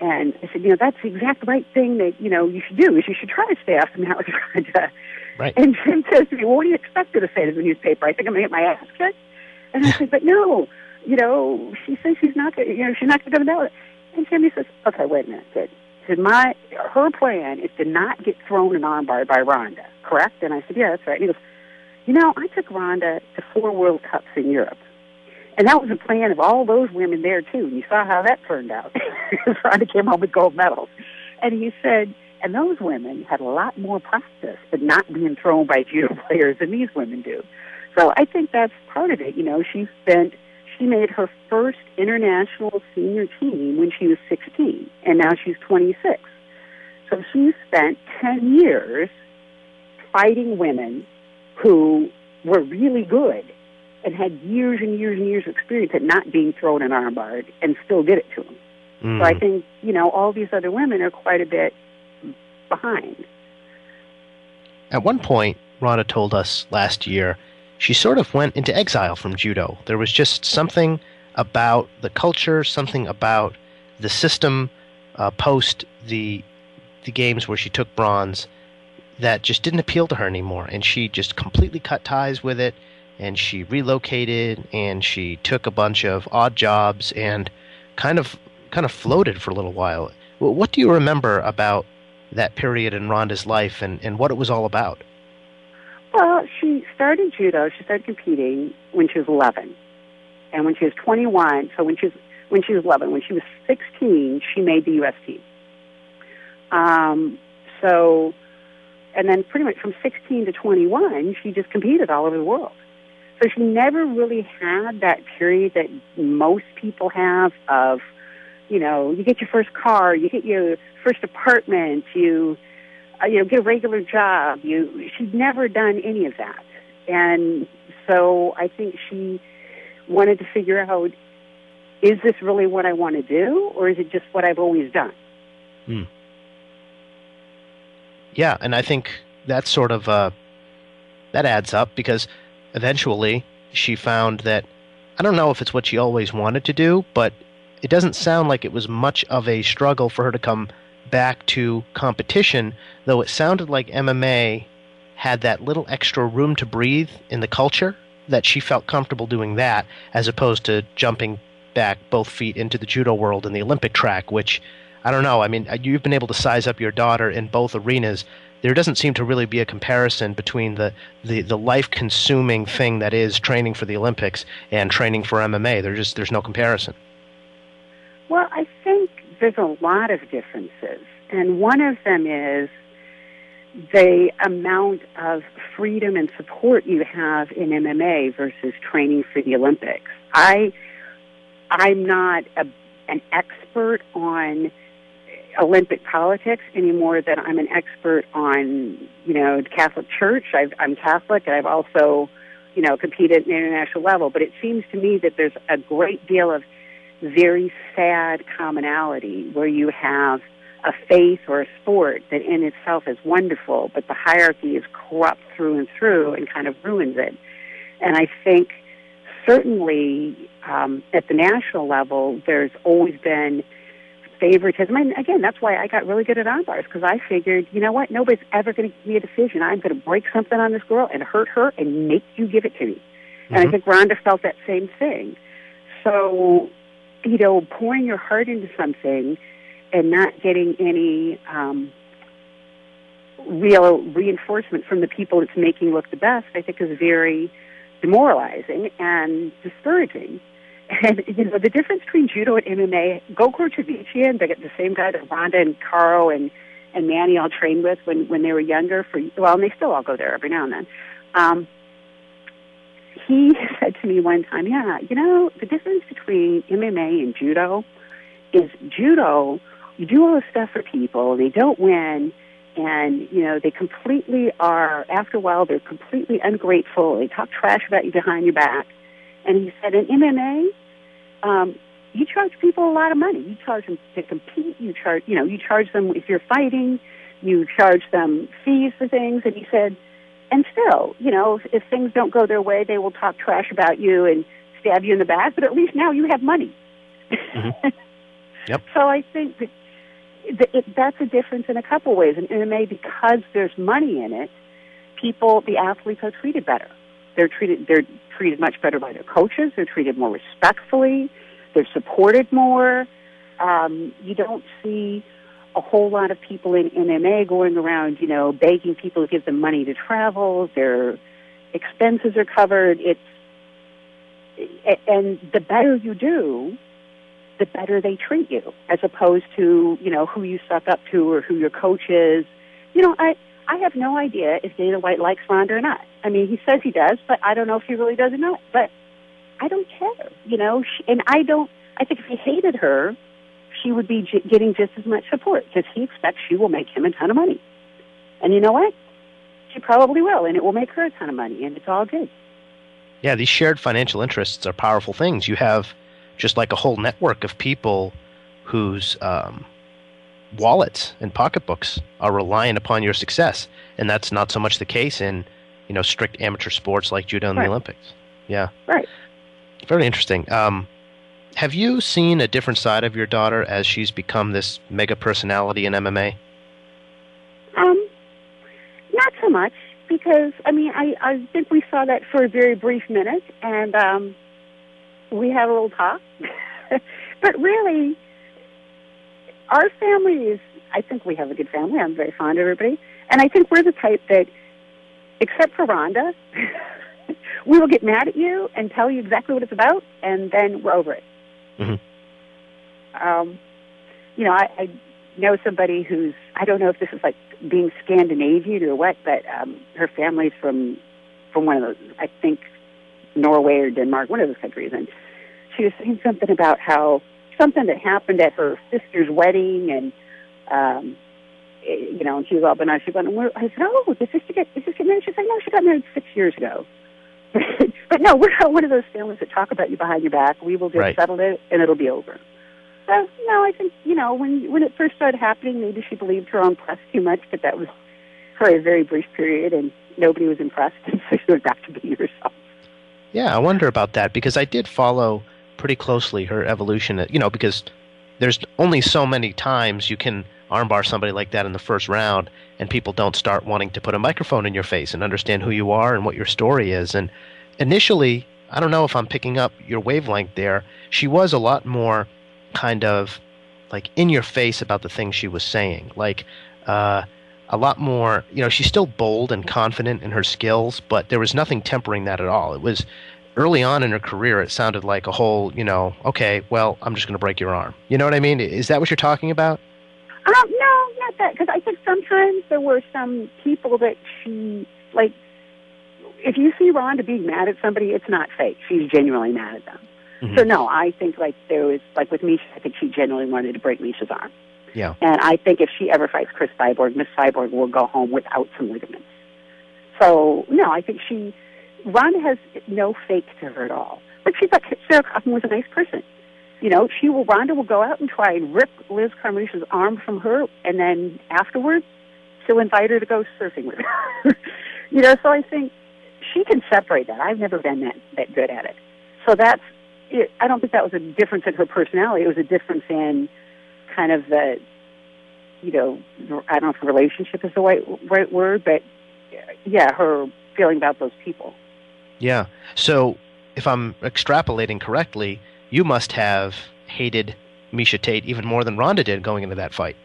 And I said, you know, that's the exact right thing that, you know, you should do, is you should try to stay off the mat with Ronda. Right. And Jim says to me, well, what do you expect her to say to the newspaper? I think I'm going to get my ass kicked. And I said, but no, you know, she says she's not going to, you know, she's not going to go to that. And Jimmy says, okay, wait a minute, good. He said, her plan is to not get thrown an armbar by Ronda, correct? And I said, yeah, that's right. And he goes, you know, I took Ronda to 4 World Cups in Europe. And that was the plan of all those women there, too. And you saw how that turned out. Ronda came home with gold medals. And he said, and those women had a lot more practice at not being thrown by judo players than these women do. So I think that's part of it. You know, she made her first international senior team when she was 16, and now she's 26. So she spent 10 years fighting women who were really good and had years and years and years of experience at not being thrown an armbar and still did it to them. So I think, you know, all these other women are quite a bit behind. At one point, Ronda told us last year, she sort of went into exile from judo. There was just something about the culture, something about the system post the games where she took bronze that just didn't appeal to her anymore. And she just completely cut ties with it, and she relocated, and she took a bunch of odd jobs and kind of floated for a little while. What do you remember about that period in Ronda's life and what it was all about? Well, she started judo. She started competing when she was 11. And when she was 21, so when she was 11, when she was 16, she made the U.S. team. And then pretty much from 16 to 21, she just competed all over the world. So she never really had that period that most people have of, you know, you get your first car, you get your first apartment, you get a regular job. She'd never done any of that. And so I think she wanted to figure out, is this really what I want to do, or is it just what I've always done? Yeah, and I think that's sort of, that adds up, because eventually she found that, I don't know if it's what she always wanted to do, but it doesn't sound like it was much of a struggle for her to come back to competition, though it sounded like MMA had that little extra room to breathe in the culture, that she felt comfortable doing that, as opposed to jumping back both feet into the judo world and the Olympic track, which, I don't know, I mean, you've been able to size up your daughter in both arenas. There doesn't seem to really be a comparison between the life-consuming thing that is training for the Olympics and training for MMA. There's no comparison. Well, I think there's a lot of differences, and one of them is the amount of freedom and support you have in MMA versus training for the Olympics. I'm not an expert on Olympic politics any more than I'm an expert on, the Catholic Church. I'm Catholic, and I've also, competed at an international level. But it seems to me that there's a great deal of very sad commonality where you have a faith or a sport that in itself is wonderful, but the hierarchy is corrupt through and through and kind of ruins it. And I think certainly at the national level, there's always been favoritism. And again, that's why I got really good at arm bars, because I figured, you know what, nobody's ever going to give me a decision. I'm going to break something on this girl and hurt her and make you give it to me. Mm-hmm. And I think Ronda felt that same thing. So, pouring your heart into something and not getting any real reinforcement from the people it's making look the best, I think is very demoralizing and discouraging. And, the difference between judo and MMA, Gokor Chavichian, the same guy that Ronda and Caro and Manny all trained with when they were younger, and they still all go there every now and then. he said to me one time, yeah, the difference between MMA and judo is judo, you do all this stuff for people, they don't win, and, they completely are, after a while, they're completely ungrateful, they talk trash about you behind your back. And he said, in MMA, you charge people a lot of money. You charge them to compete, you charge them if you're fighting, you charge them fees for things, and he said, and still, if things don't go their way, they will talk trash about you and stab you in the back, but at least now you have money. Mm-hmm. Yep. So I think that's a difference in a couple ways. In MMA, because there's money in it, the athletes are treated better. They're treated much better by their coaches. They're treated more respectfully. They're supported more. You don't see a whole lot of people in MMA going around, begging people to give them money to travel. Their expenses are covered. And the better you do, the better they treat you, as opposed to, who you suck up to or who your coach is. I have no idea if Dana White likes Ronda or not. I mean, he says he does, but I don't know if he really does or not. But I don't care, and I think if he hated her, she would be getting just as much support, because he expects she will make him a ton of money. And you know what? She probably will, and it will make her a ton of money, and it's all good. Yeah, these shared financial interests are powerful things. You have just like a whole network of people whose wallets and pocketbooks are reliant upon your success, and that's not so much the case in, strict amateur sports like judo and the Olympics. Yeah. Right. Very interesting. Have you seen a different side of your daughter as she's become this mega personality in MMA? Not so much, because, I think we saw that for a very brief minute, and we had a little talk. But really, our family I think we have a good family. I'm very fond of everybody. And I think we're the type that, except for Ronda, we will get mad at you and tell you exactly what it's about, and then we're over it. Mm-hmm. I know somebody who's, I don't know if this is like being Scandinavian or what, but her family's from one of those, I think, Norway or Denmark, one of those countries. And she was saying something about how something that happened at her sister's wedding, and and she was all banana. She went, I said, "Oh, did sister get married?" She said, "No, she got married 6 years ago." But no, we're not one of those families that talk about you behind your back. We will just settle it, and it'll be over. So, no, I think, when it first started happening, maybe she believed her own press too much, but that was for a very brief period, and nobody was impressed, and so she went back to being herself. Yeah, I wonder about that, because I did follow pretty closely her evolution, because there's only so many times you can armbar somebody like that in the first round, and people don't start wanting to put a microphone in your face and understand who you are and what your story is. And initially, I don't know if I'm picking up your wavelength there, she was a lot more kind of like in your face about the things she was saying. Like a lot more, she's still bold and confident in her skills, but there was nothing tempering that at all. It was early on in her career, it sounded like a whole, okay, well, I'm just going to break your arm. You know what I mean? Is that what you're talking about? No, not that, because I think sometimes there were some people that she, like, if you see Ronda being mad at somebody, it's not fake. She's genuinely mad at them. Mm-hmm. So, no, I think, like, there was, like, with Misha, I think she genuinely wanted to break Misha's arm. Yeah. And I think if she ever fights Chris Cyborg, Miss Cyborg will go home without some ligaments. So, no, I think Ronda has no fake to her at all. But she's like, Sarah Kaufman was a nice person. Ronda will go out and try and rip Liz Carmouche's arm from her, and then afterwards, she'll invite her to go surfing with her. So I think she can separate that. I've never been that good at it. So that's it. I don't think that was a difference in her personality. It was a difference in kind of the, I don't know if relationship is the right word, but yeah, her feeling about those people. Yeah. So if I'm extrapolating correctly, you must have hated Miesha Tate even more than Ronda did going into that fight.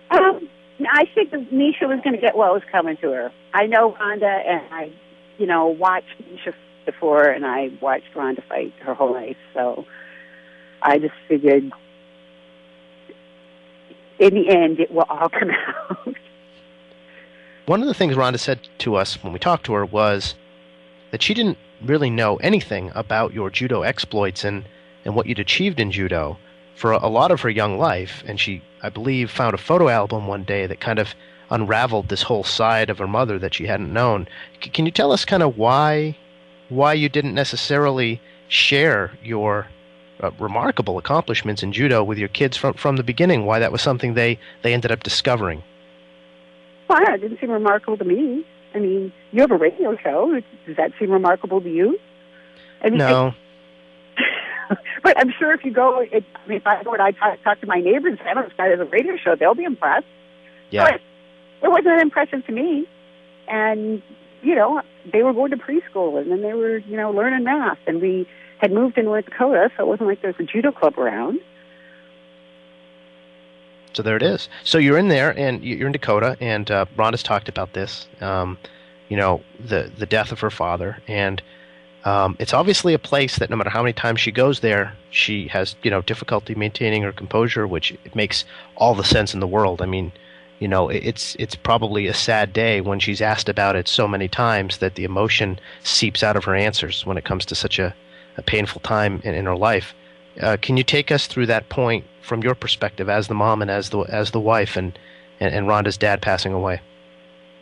I think that Miesha was going to get what was coming to her. I know Ronda, and I, watched Miesha before, and I watched Ronda fight her whole life. So I just figured, in the end, it will all come out. One of the things Ronda said to us when we talked to her was, that she didn't really know anything about your judo exploits and what you'd achieved in judo for a lot of her young life. And she, I believe, found a photo album one day that kind of unraveled this whole side of her mother that she hadn't known. Can you tell us kind of why you didn't necessarily share your remarkable accomplishments in judo with your kids from the beginning? Why that was something they ended up discovering? Well, it didn't seem remarkable to me. I mean, you have a radio show. Does that seem remarkable to you? I mean, no. But I'm sure if you go, if I go and I talk to my neighbors and say, "Oh, this guy has a radio show," they'll be impressed. Yeah. But it wasn't that impressive to me. And, they were going to preschool, and then they were, learning math. And we had moved to North Dakota, so it wasn't like there was a judo club around. So there it is. So you're in there, and you're in Dakota, and Ronda's talked about this, the death of her father. And it's obviously a place that no matter how many times she goes there, she has, difficulty maintaining her composure, which it makes all the sense in the world. I mean, it's probably a sad day when she's asked about it so many times that the emotion seeps out of her answers when it comes to such a painful time in her life. Can you take us through that point from your perspective as the mom and as the wife and Rhonda's dad passing away?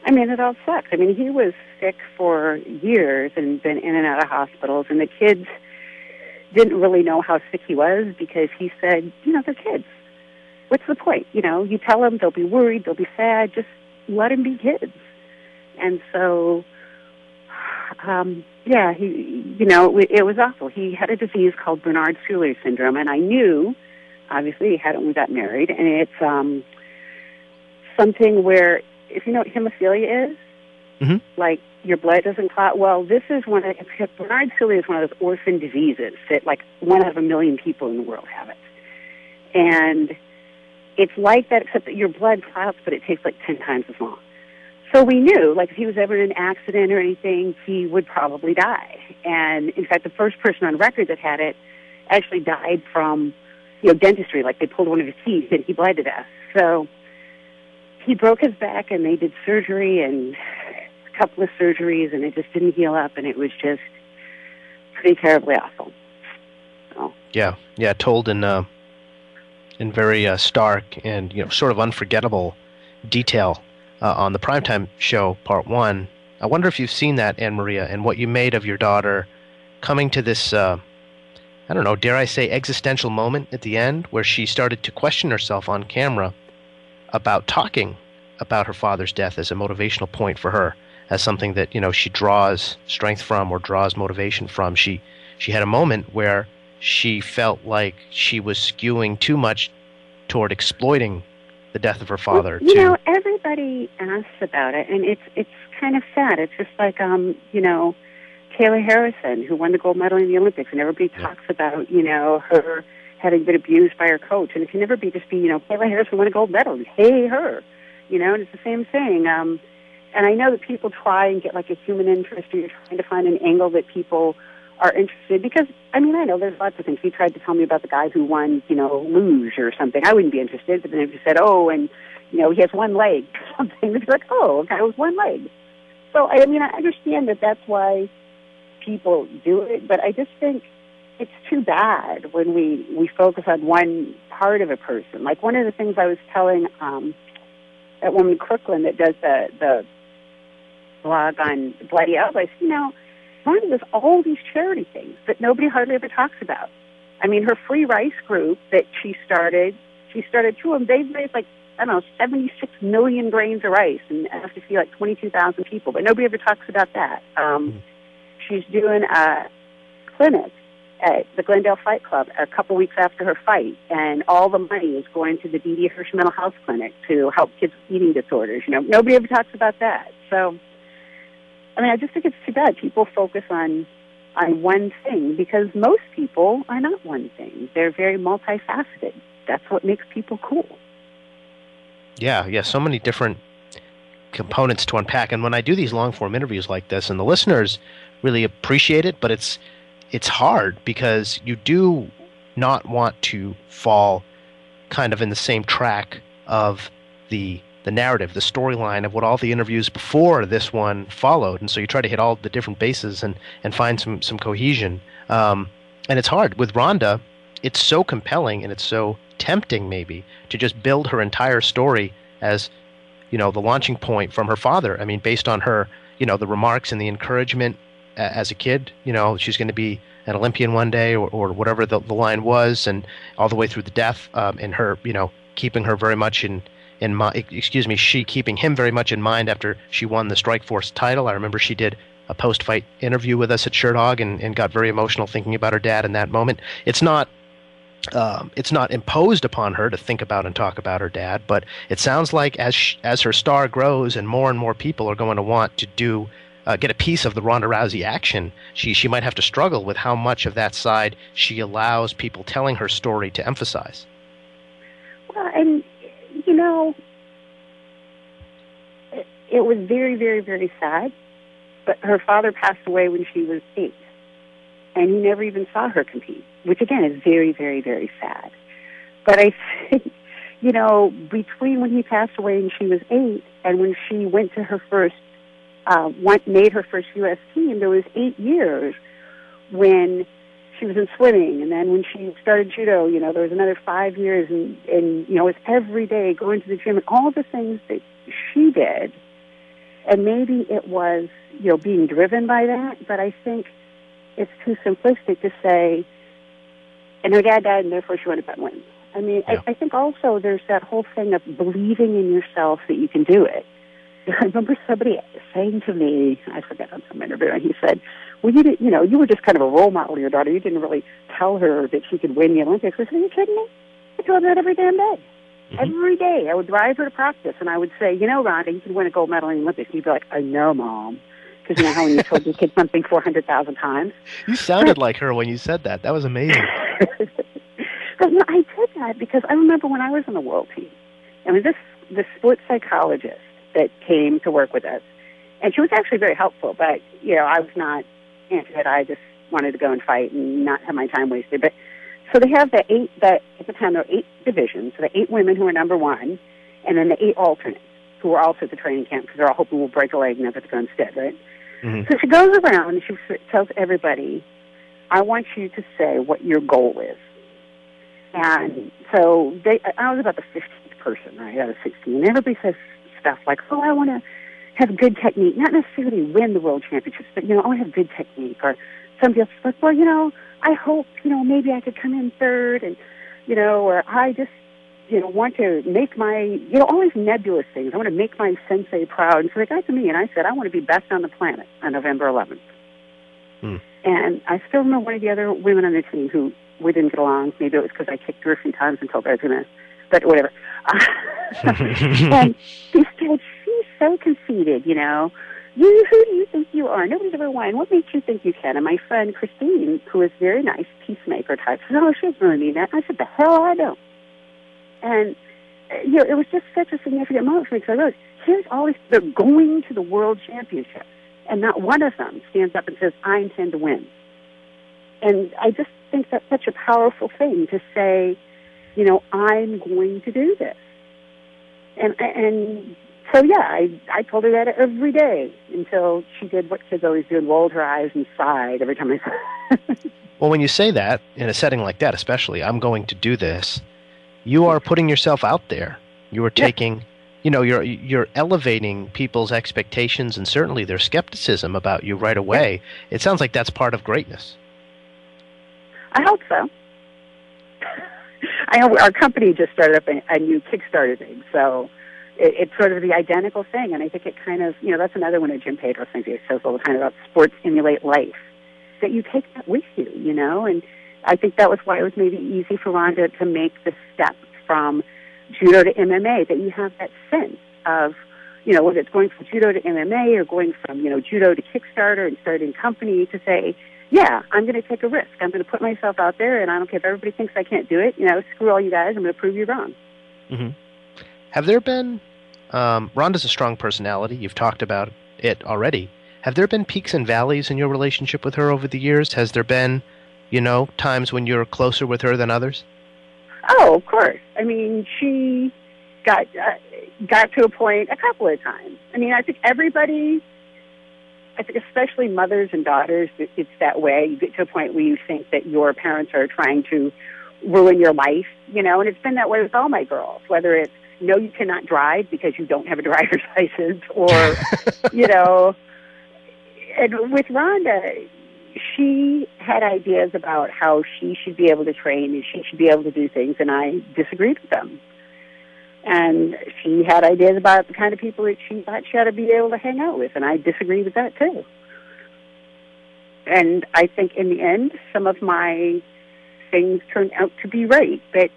I mean, it all sucks. I mean, he was sick for years and been in and out of hospitals, and the kids didn't really know how sick he was because he said, they're kids. What's the point? You tell them, they'll be worried, they'll be sad, just let them be kids. And so, it was awful. He had a disease called Bernard-Suler syndrome, and I knew, obviously, he had it when we got married, and it's something where, if you know what hemophilia is, mm-hmm. like your blood doesn't clot, well, this is Bernard-Suler is one of those orphan diseases that, like, 1 out of 1 million people in the world have it. And it's like that, except that your blood clots, but it takes like 10 times as long. So we knew, like, if he was ever in an accident or anything, he would probably die. And, in fact, the first person on record that had it actually died from, dentistry. Like, they pulled one of his teeth and he bled to death. So he broke his back and they did surgery and a couple of surgeries, and it just didn't heal up, and it was just pretty terribly awful. So. Yeah, told in very stark and sort of unforgettable detail on the Primetime Show Part 1. I wonder if you've seen that, AnnMaria, and what you made of your daughter coming to this, I don't know, dare I say existential moment at the end where she started to question herself on camera about talking about her father's death as a motivational point for her, as something that, she draws strength from or draws motivation from. She had a moment where she felt like she was skewing too much toward exploiting the death of her father. Well, everybody asks about it, and it's kind of sad. It's just like, Kayla Harrison, who won the gold medal in the Olympics, and everybody talks about, her having been abused by her coach, and it can never just be, Kayla Harrison won a gold medal, hey, her, and it's the same thing. And I know that people try and get like a human interest, or you're trying to find an angle that people are interested, because, I know there's lots of things. If you tried to tell me about the guy who won, luge or something, I wouldn't be interested, but then if you said, he has one leg or something, it's like, a guy with one leg. So, I understand that that's why people do it, but I just think it's too bad when we focus on one part of a person. Like, one of the things I was telling that woman Crooklyn that does the blog on Bloody Elbows, Ronda does all these charity things that nobody hardly ever talks about. Her free rice group that she started through them. They've raised 76 million grains of rice and have to feed 22,000 people, but nobody ever talks about that. She's doing a clinic at the Glendale Fight Club a couple weeks after her fight, and all the money is going to the D.D. Hirsch Mental Health Clinic to help kids with eating disorders. Nobody ever talks about that. So, I just think it's too bad people focus on one thing, because most people are not one thing. They're very multifaceted. That's what makes people cool. Yeah, so many different components to unpack. And when I do these long-form interviews like this, and the listeners really appreciate it, but it's hard because you do not want to fall kind of in the same track of the narrative, the storyline of what all the interviews before this one followed, and so you try to hit all the different bases and find some cohesion. And it's hard with Ronda. It's so compelling and it's so tempting, maybe, to just build her entire story as, the launching point from her father. I mean, based on her, the remarks and the encouragement as a kid, she's going to be an Olympian one day, or whatever the line was, and all the way through the death, and her, keeping her very much she keeping him very much in mind after she won the Strikeforce title. I remember she did a post-fight interview with us at Sherdog and got very emotional thinking about her dad in that moment. It's not imposed upon her to think about and talk about her dad, but it sounds like as her star grows and more people are going to want to get a piece of the Ronda Rousey action, she might have to struggle with how much of that side she allows people telling her story to emphasize. Well, and it was very, very, very sad, but her father passed away when she was 8, and he never even saw her compete, which again is very, very, very sad. But I think, between when he passed away and she was 8 and when she went to her first, made her first U.S. team, there was 8 years when she was in swimming, and then when she started judo, there was another 5 years, and it was every day going to the gym and all the things that she did. And maybe it was, being driven by that, but I think it's too simplistic to say, and her dad died and therefore she went up and win. I mean, yeah. I think also there's that whole thing of believing in yourself that you can do it. I remember somebody saying to me, I forget on some interview, and he said, well, you were just kind of a role model to your daughter. You didn't really tell her that she could win the Olympics. I said, are you kidding me? I told her that every damn day. Mm-hmm. Every day. I would drive her to practice, and I would say, Rhonda, you can win a gold medal in the Olympics. And you'd be like, I know, Mom. Because how when you told your kid something 400,000 times? You sounded like her when you said that. That was amazing. But I did that because I remember when I was on the world team, I mean, this sports psychologist that came to work with us, and she was actually very helpful, but, I was not into it. I just wanted to go and fight and not have my time wasted. But so they have at the time there were 8 divisions, so the 8 women who were number 1, and then the 8 alternates who were also at the training camp because they're all hoping we'll break a leg and never to go instead, right? Mm-hmm. So she goes around and she tells everybody, I want you to say what your goal is. And so I was about the 15th person, right, out of 16. And everybody says stuff like, I want to have good technique, not necessarily win the world championships, but, I want to have good technique. Or somebody else is like, well, I hope, maybe I could come in third, and, or I just, want to make my, all these nebulous things. I want to make my sensei proud. And so they got to me, and I said, I want to be best on the planet on November 11th. And I still remember one of the other women on the team who we didn't get along. Maybe it was because I kicked her a few times and told her I was going to, but whatever. And she said, she's so conceited, who do you think you are? Nobody's ever won. What makes you think you can? And my friend Christine, who is very nice, peacemaker type, said, she doesn't really mean that. I said, the hell I don't. And, it was just such a significant moment for me because I realized, here's all these, they're going to the World Championships, and not one of them stands up and says, I intend to win. And I just think that's such a powerful thing to say, I'm going to do this. And so, yeah, I told her that every day until she did what kids always do and rolled her eyes and sighed every time I said it. Well, when you say that, in a setting like that especially, I'm going to do this, you are putting yourself out there. You are taking, you're elevating people's expectations and certainly their skepticism about you right away. Yeah. It sounds like that's part of greatness. I hope so. I know our company just started up a new Kickstarter thing, so it's sort of the identical thing, and I think it kind of, that's another one of Jim Pedro's things he says all the time about sports emulate life, that you take that with you, and I think that was why it was maybe easy for Ronda to make the step from judo to MMA, that you have that sense of, whether it's going from judo to MMA or going from, judo to Kickstarter and starting company, to say, yeah, I'm going to take a risk. I'm going to put myself out there, and I don't care if everybody thinks I can't do it. Screw all you guys. I'm going to prove you wrong. Mm-hmm. Have there been, Ronda's a strong personality. You've talked about it already. Have there been peaks and valleys in your relationship with her over the years? Has there been, times when you're closer with her than others? Oh, of course. I mean, she got, got to a point a couple of times. I mean, I think everybody, especially mothers and daughters, it's that way. You get to a point where you think that your parents are trying to ruin your life, you know, and it's been that way with all my girls, whether it's, no, you cannot drive because you don't have a driver's license, or, you know, and with Ronda, she had ideas about how she should be able to train and she should be able to do things, and I disagreed with them. And she had ideas about the kind of people that she thought she ought to be able to hang out with, and I disagreed with that too. And I think in the end, some of my things turned out to be right. But,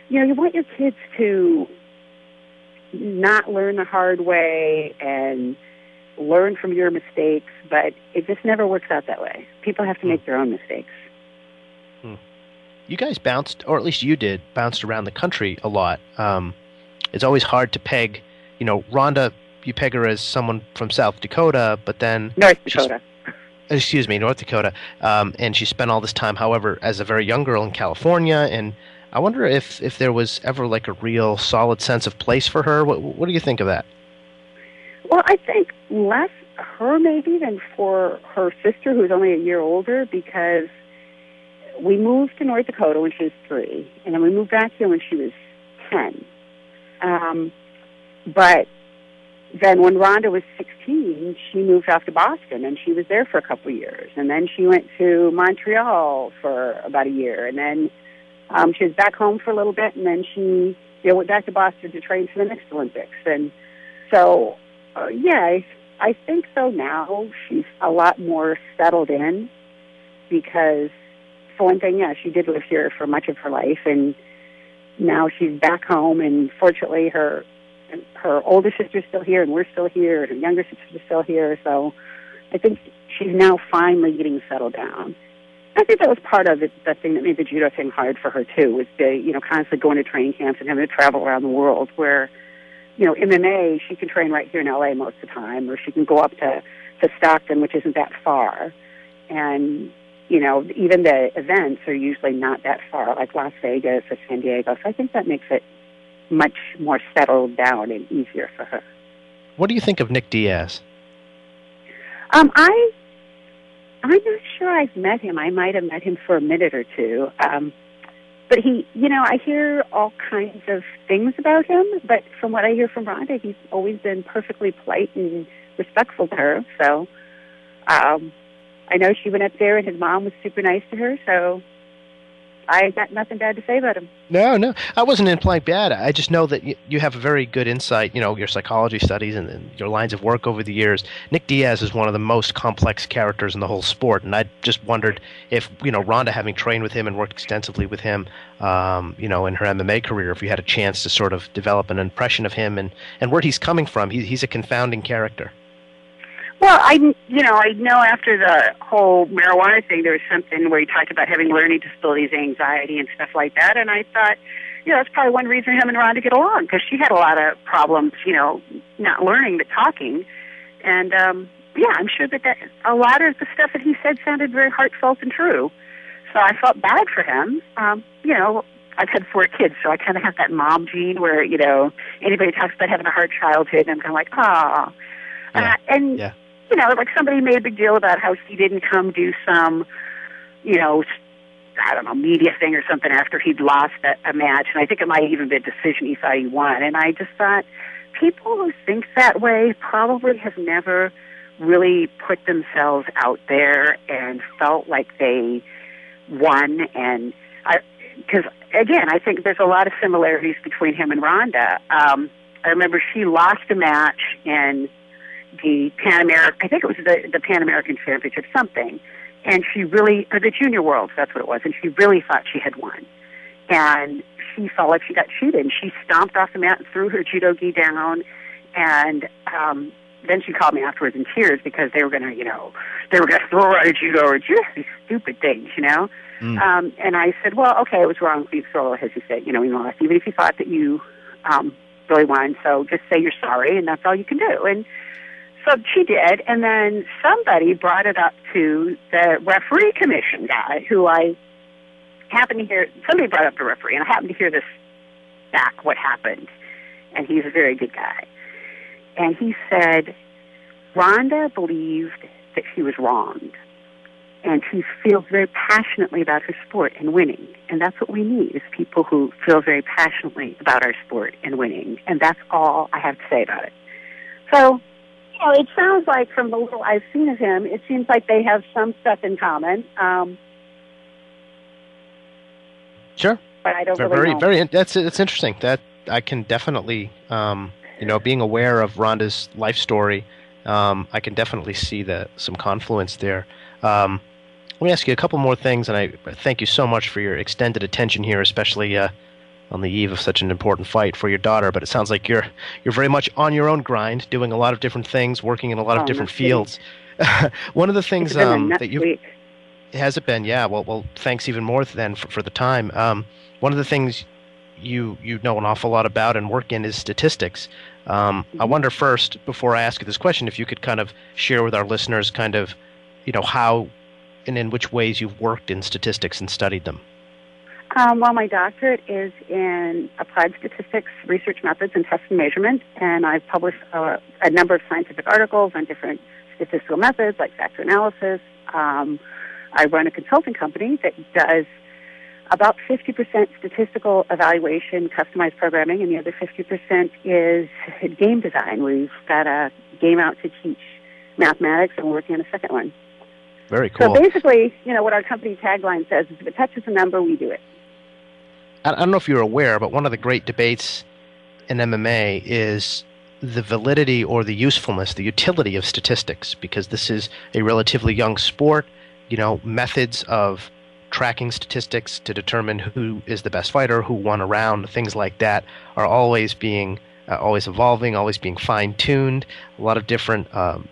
you know, you want your kids to not learn the hard way and learn from your mistakes, but it just never works out that way. People have to make their own mistakes. You guys bounced, or at least you did, bounced around the country a lot. It's always hard to peg, you know, Ronda, you peg her as someone from South Dakota, but then... North Dakota. North Dakota. And she spent all this time, however, as a very young girl in California, and I wonder if there was ever like a real solid sense of place for her. What do you think of that? Well, I think less her maybe than for her sister, who's only a year older, because we moved to North Dakota when she was 3, and then we moved back here when she was 10. But then when Ronda was 16, she moved off to Boston, and she was there for a couple of years. And then she went to Montreal for about a year, and then she was back home for a little bit, and then she went back to Boston to train for the next Olympics. And so, I think so now she's a lot more settled in because, for one thing, she did live here for much of her life, and now she's back home, and fortunately her older sister's still here, and we're still here, and her younger sister's still here, so I think she's now finally getting settled down. I think that was part of the thing that made the judo thing hard for her, too, was the, constantly going to training camps and having to travel around the world, where, MMA, she can train right here in L.A. most of the time, or she can go up to Stockton, which isn't that far, and, even the events are usually not that far, like Las Vegas or San Diego, so I think that makes it much more settled down and easier for her. What do you think of Nick Diaz? I'm not sure I've met him. I might have met him for a minute or two. But he, I hear all kinds of things about him, but from what I hear from Ronda, he's always been perfectly polite and respectful to her. So I know she went up there and his mom was super nice to her, so I got nothing bad to say about him. No, I wasn't implying bad. I just know that you have a very good insight, your psychology studies and your lines of work over the years. Nick Diaz is one of the most complex characters in the whole sport, and I just wondered if, Ronda, having trained with him and worked extensively with him, in her MMA career, if you had a chance to sort of develop an impression of him and where he's coming from. He's a confounding character. Well, I know after the whole marijuana thing, there was something where he talked about having learning disabilities, anxiety, and stuff like that. And I thought, that's probably one reason him and Ronda get along, because she had a lot of problems, not learning but talking. And, I'm sure that a lot of the stuff that he said sounded very heartfelt and true. So I felt bad for him. I've had 4 kids, so I kind of have that mom gene where, anybody talks about having a hard childhood, and I'm kind of like, ah. Yeah. Like somebody made a big deal about how he didn't come do some, media thing or something after he'd lost a match. And I think it might have even been a decision he thought he won. And I just thought, people who think that way probably have never really put themselves out there and felt like they won. And because, again, I think there's a lot of similarities between him and Ronda. I remember she lost a match in the Pan American, I think it was the Pan American Championship, something, and she really, or the Junior Worlds, that's what it was, and she really thought she had won. And she felt like she got cheated, and she stomped off the mat and threw her judo gi down, and then she called me afterwards in tears because they were going to throw her out of judo or just these stupid things, And I said, well, okay, it was wrong. Please throw her, as you said, we lost, even if you thought that you really won, so just say you're sorry, and that's all you can do. And so she did, and then somebody brought it up to the referee commission guy, who I happened to hear, somebody brought up the referee, and I happened to hear this back, what happened. and he's a very good guy. And he said, Ronda believed that she was wronged, and she feels very passionately about her sport and winning. And that's what we need, is people who feel very passionately about our sport and winning. And that's all I have to say about it. So, it sounds like from the little I've seen of him, it seems like they have some stuff in common. Sure. But I don't really know. That's interesting. That I can definitely, being aware of Ronda's life story, I can definitely see some confluence there. Let me ask you a couple more things, and I thank you so much for your extended attention here, especially on the eve of such an important fight for your daughter. But it sounds like you're very much on your own grind, doing a lot of different things, working in a lot of different fields. One of the things that you has it been? Yeah. Well, thanks even more then for the time. One of the things you know an awful lot about and work in is statistics. I wonder first, before I ask you this question, if you could kind of share with our listeners kind of, how and in which ways you've worked in statistics and studied them. Well, my doctorate is in applied statistics, research methods, and test and measurement, and I've published a number of scientific articles on different statistical methods like factor analysis. I run a consulting company that does about 50% statistical evaluation, customized programming, and the other 50% is game design. We've got a game out to teach mathematics, and we're working on a second one. Very cool. So basically, what our company tagline says is, if it touches a number, we do it. I don't know if you're aware, but one of the great debates in MMA is the validity or the usefulness, the utility of statistics, because this is a relatively young sport. Methods of tracking statistics to determine who is the best fighter, who won a round, things like that are always being always evolving, always being fine-tuned. A lot of different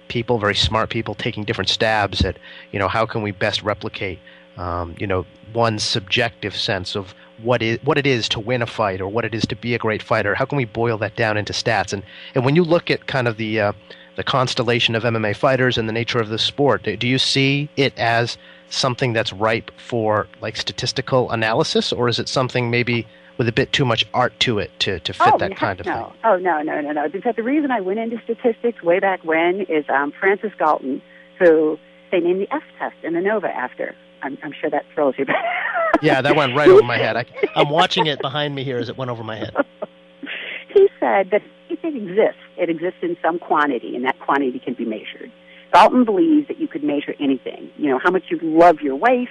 people, very smart people, taking different stabs at, how can we best replicate, one's subjective sense of what it is to win a fight or what it is to be a great fighter. How can we boil that down into stats? And when you look at kind of the constellation of MMA fighters and the nature of the sport, do you see it as something that's ripe for like statistical analysis, or is it something maybe with a bit too much art to it to fit that kind of thing? Oh, no. Because the reason I went into statistics way back when is Francis Galton, who they named the F test in the NOVA after. I'm sure that thrills you. Yeah, that went right over my head. I'm watching it behind me here as it went over my head. He said that if it exists, it exists in some quantity, and that quantity can be measured. Galton believes that you could measure anything. How much you love your wife,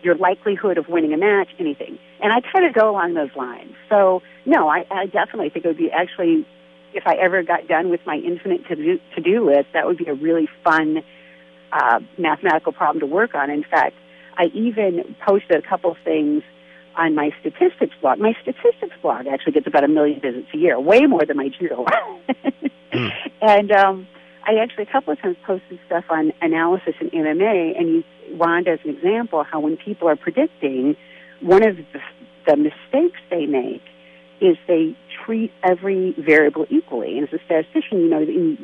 your likelihood of winning a match, anything. And I try to go along those lines. So, no, I definitely think it would be actually, if I ever got done with my infinite to-do list, that would be a really fun mathematical problem to work on. In fact, I even posted a couple things on my statistics blog. My statistics blog actually gets about 1 million visits a year, way more than my judo. And I actually a couple of times posted stuff on analysis in MMA, and use Ronda as an example, how when people are predicting, one of the mistakes they make is they treat every variable equally. And as a statistician,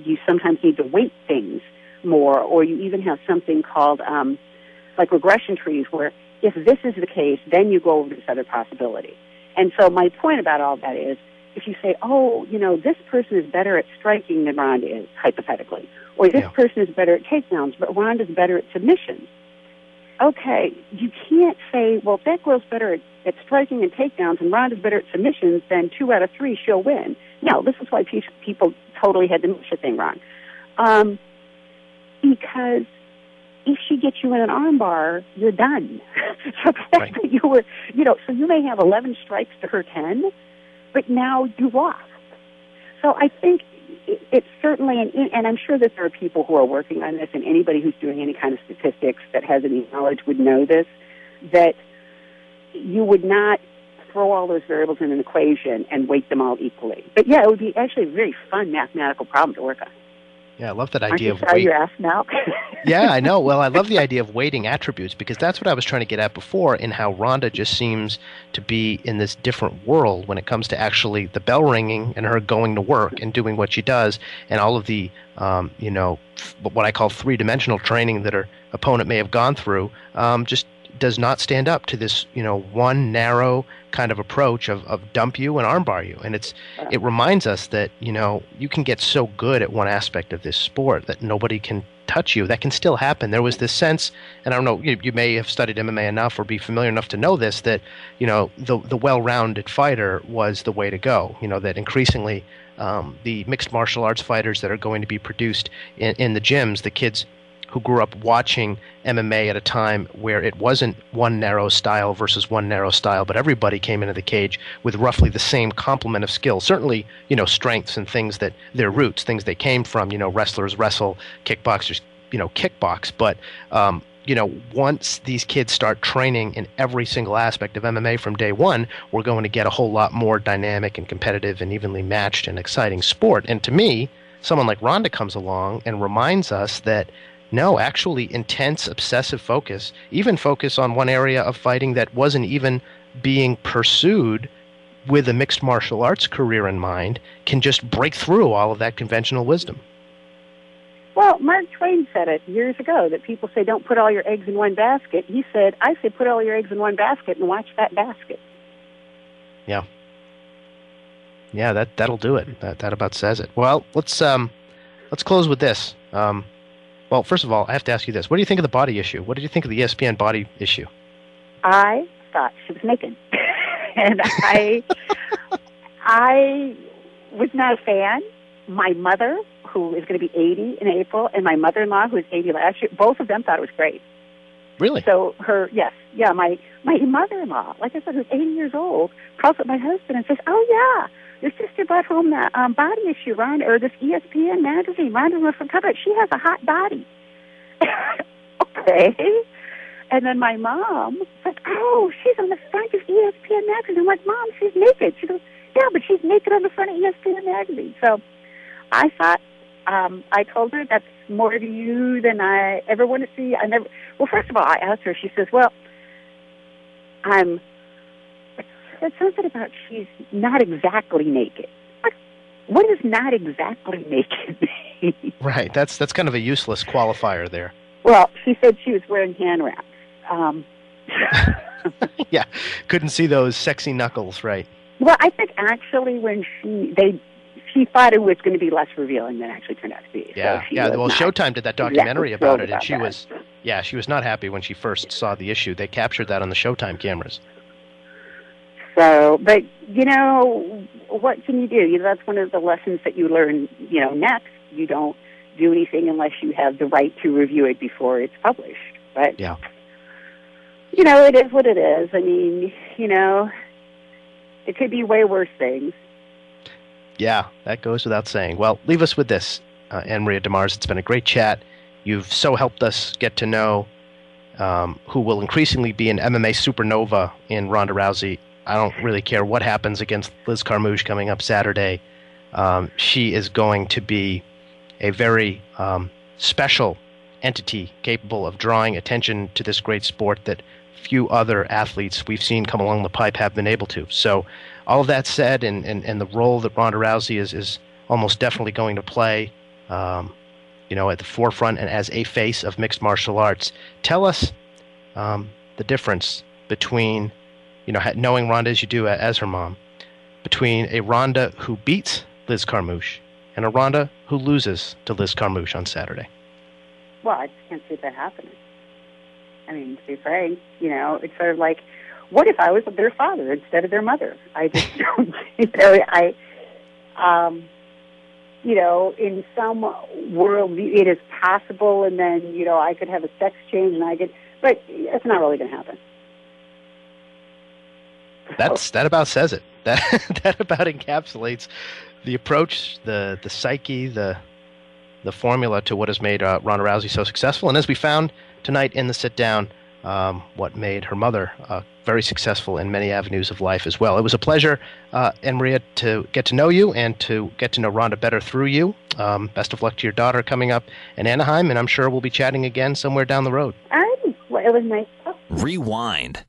you sometimes need to weight things more, or you even have something called like regression trees, where if this is the case, then you go over this other possibility. And so my point about all that is, if you say, this person is better at striking than Ronda is, hypothetically, or this person is better at takedowns, but Ronda's better at submissions. Okay, you can't say, well, if that girl's better at striking and takedowns and Ronda's better at submissions, then 2 out of 3 she'll win. No, this is why people totally had the Misha thing wrong. Because if she gets you in an armbar, you're done. So the fact that you were, so you may have 11 strikes to her 10, but now you lost. So I think it's certainly, and I'm sure that there are people who are working on this, and anybody who's doing any kind of statistics that has any knowledge would know this, that you would not throw all those variables in an equation and weight them all equally. But yeah, it would be actually a very fun mathematical problem to work on. Yeah, I love that idea of weight. You're asked now? Yeah, I know. Well, I love the idea of weighting attributes, because that's what I was trying to get at before, in how Ronda just seems to be in this different world when it comes to actually the bell ringing and her going to work and doing what she does, and all of the, what I call three-dimensional training that her opponent may have gone through. Just does not stand up to this, one narrow kind of approach of dump you and armbar you. And it reminds us that, you can get so good at one aspect of this sport that nobody can touch you. That can still happen. There was this sense, and I don't know, you may have studied MMA enough or be familiar enough to know this, that, the well-rounded fighter was the way to go. That increasingly the mixed martial arts fighters that are going to be produced in the gyms, the kids who grew up watching MMA at a time where it wasn't one narrow style versus one narrow style, but everybody came into the cage with roughly the same complement of skills. Certainly, strengths and things that their roots, things they came from. Wrestlers wrestle, kickboxers, kickbox. But, once these kids start training in every single aspect of MMA from day one, we're going to get a whole lot more dynamic and competitive and evenly matched and exciting sport. And to me, someone like Ronda comes along and reminds us that no, actually intense, obsessive focus, even focus on one area of fighting that wasn't even being pursued with a mixed martial arts career in mind, can just break through all of that conventional wisdom. Well, Mark Twain said it years ago, that people say don't put all your eggs in one basket. He said, I say put all your eggs in one basket and watch that basket. Yeah. Yeah, that'll do it. That about says it. Well, let's close with this. Well, first of all, I have to ask you this. What do you think of the body issue? What did you think of the ESPN body issue? I thought she was naked. And I was not a fan. My mother, who is going to be 80 in April, and my mother-in-law, who was 80 last year, both of them thought it was great. Really? So my mother-in-law, like I said, who's 80 years old, calls up my husband and says, oh, yeah, your sister brought home that body issue, Ron, or this ESPN magazine. Ronda went from cover. She has a hot body. Okay. And then my mom was like, oh, she's on the front of ESPN magazine. I'm like, Mom, she's naked. She goes, yeah, but she's naked on the front of ESPN magazine. So I thought, I told her that's more to you than I ever want to see. Well, first of all, I asked her, she says, well, there's something about she's not exactly naked. What does not exactly naked mean? Right. That's kind of a useless qualifier there. Well, she said she was wearing hand wraps. Yeah. Couldn't see those sexy knuckles, right? Well, I think actually when she thought it was going to be less revealing than it actually turned out to be. Yeah. So well, Showtime did that documentary about it, and she was not happy when she first saw the issue. They captured that on the Showtime cameras. So, but, what can you do? That's one of the lessons that you learn, next. You don't do anything unless you have the right to review it before it's published. But, yeah. It is what it is. I mean, it could be way worse things. Yeah, that goes without saying. Well, leave us with this, AnnMaria DeMars. It's been a great chat. You've so helped us get to know who will increasingly be an MMA supernova in Ronda Rousey. I don't really care what happens against Liz Carmouche coming up Saturday. She is going to be a very special entity capable of drawing attention to this great sport that few other athletes we've seen come along the pipe have been able to. So all of that said, and the role that Ronda Rousey is almost definitely going to play, at the forefront and as a face of mixed martial arts, tell us the difference between, knowing Ronda as you do as her mom, between a Ronda who beats Liz Carmouche and a Ronda who loses to Liz Carmouche on Saturday. Well, I just can't see that happening. I mean, to be frank, it's sort of like, what if I was their father instead of their mother? I just don't, in some world it is possible, and then, I could have a sex change but it's not really going to happen. That about says it. That about encapsulates the approach, the psyche, the formula to what has made Ronda Rousey so successful. And as we found tonight in the sit-down, what made her mother very successful in many avenues of life as well. It was a pleasure, AnnMaria, to get to know you and to get to know Ronda better through you. Best of luck to your daughter coming up in Anaheim, and I'm sure we'll be chatting again somewhere down the road. Well, it was nice. Rewind.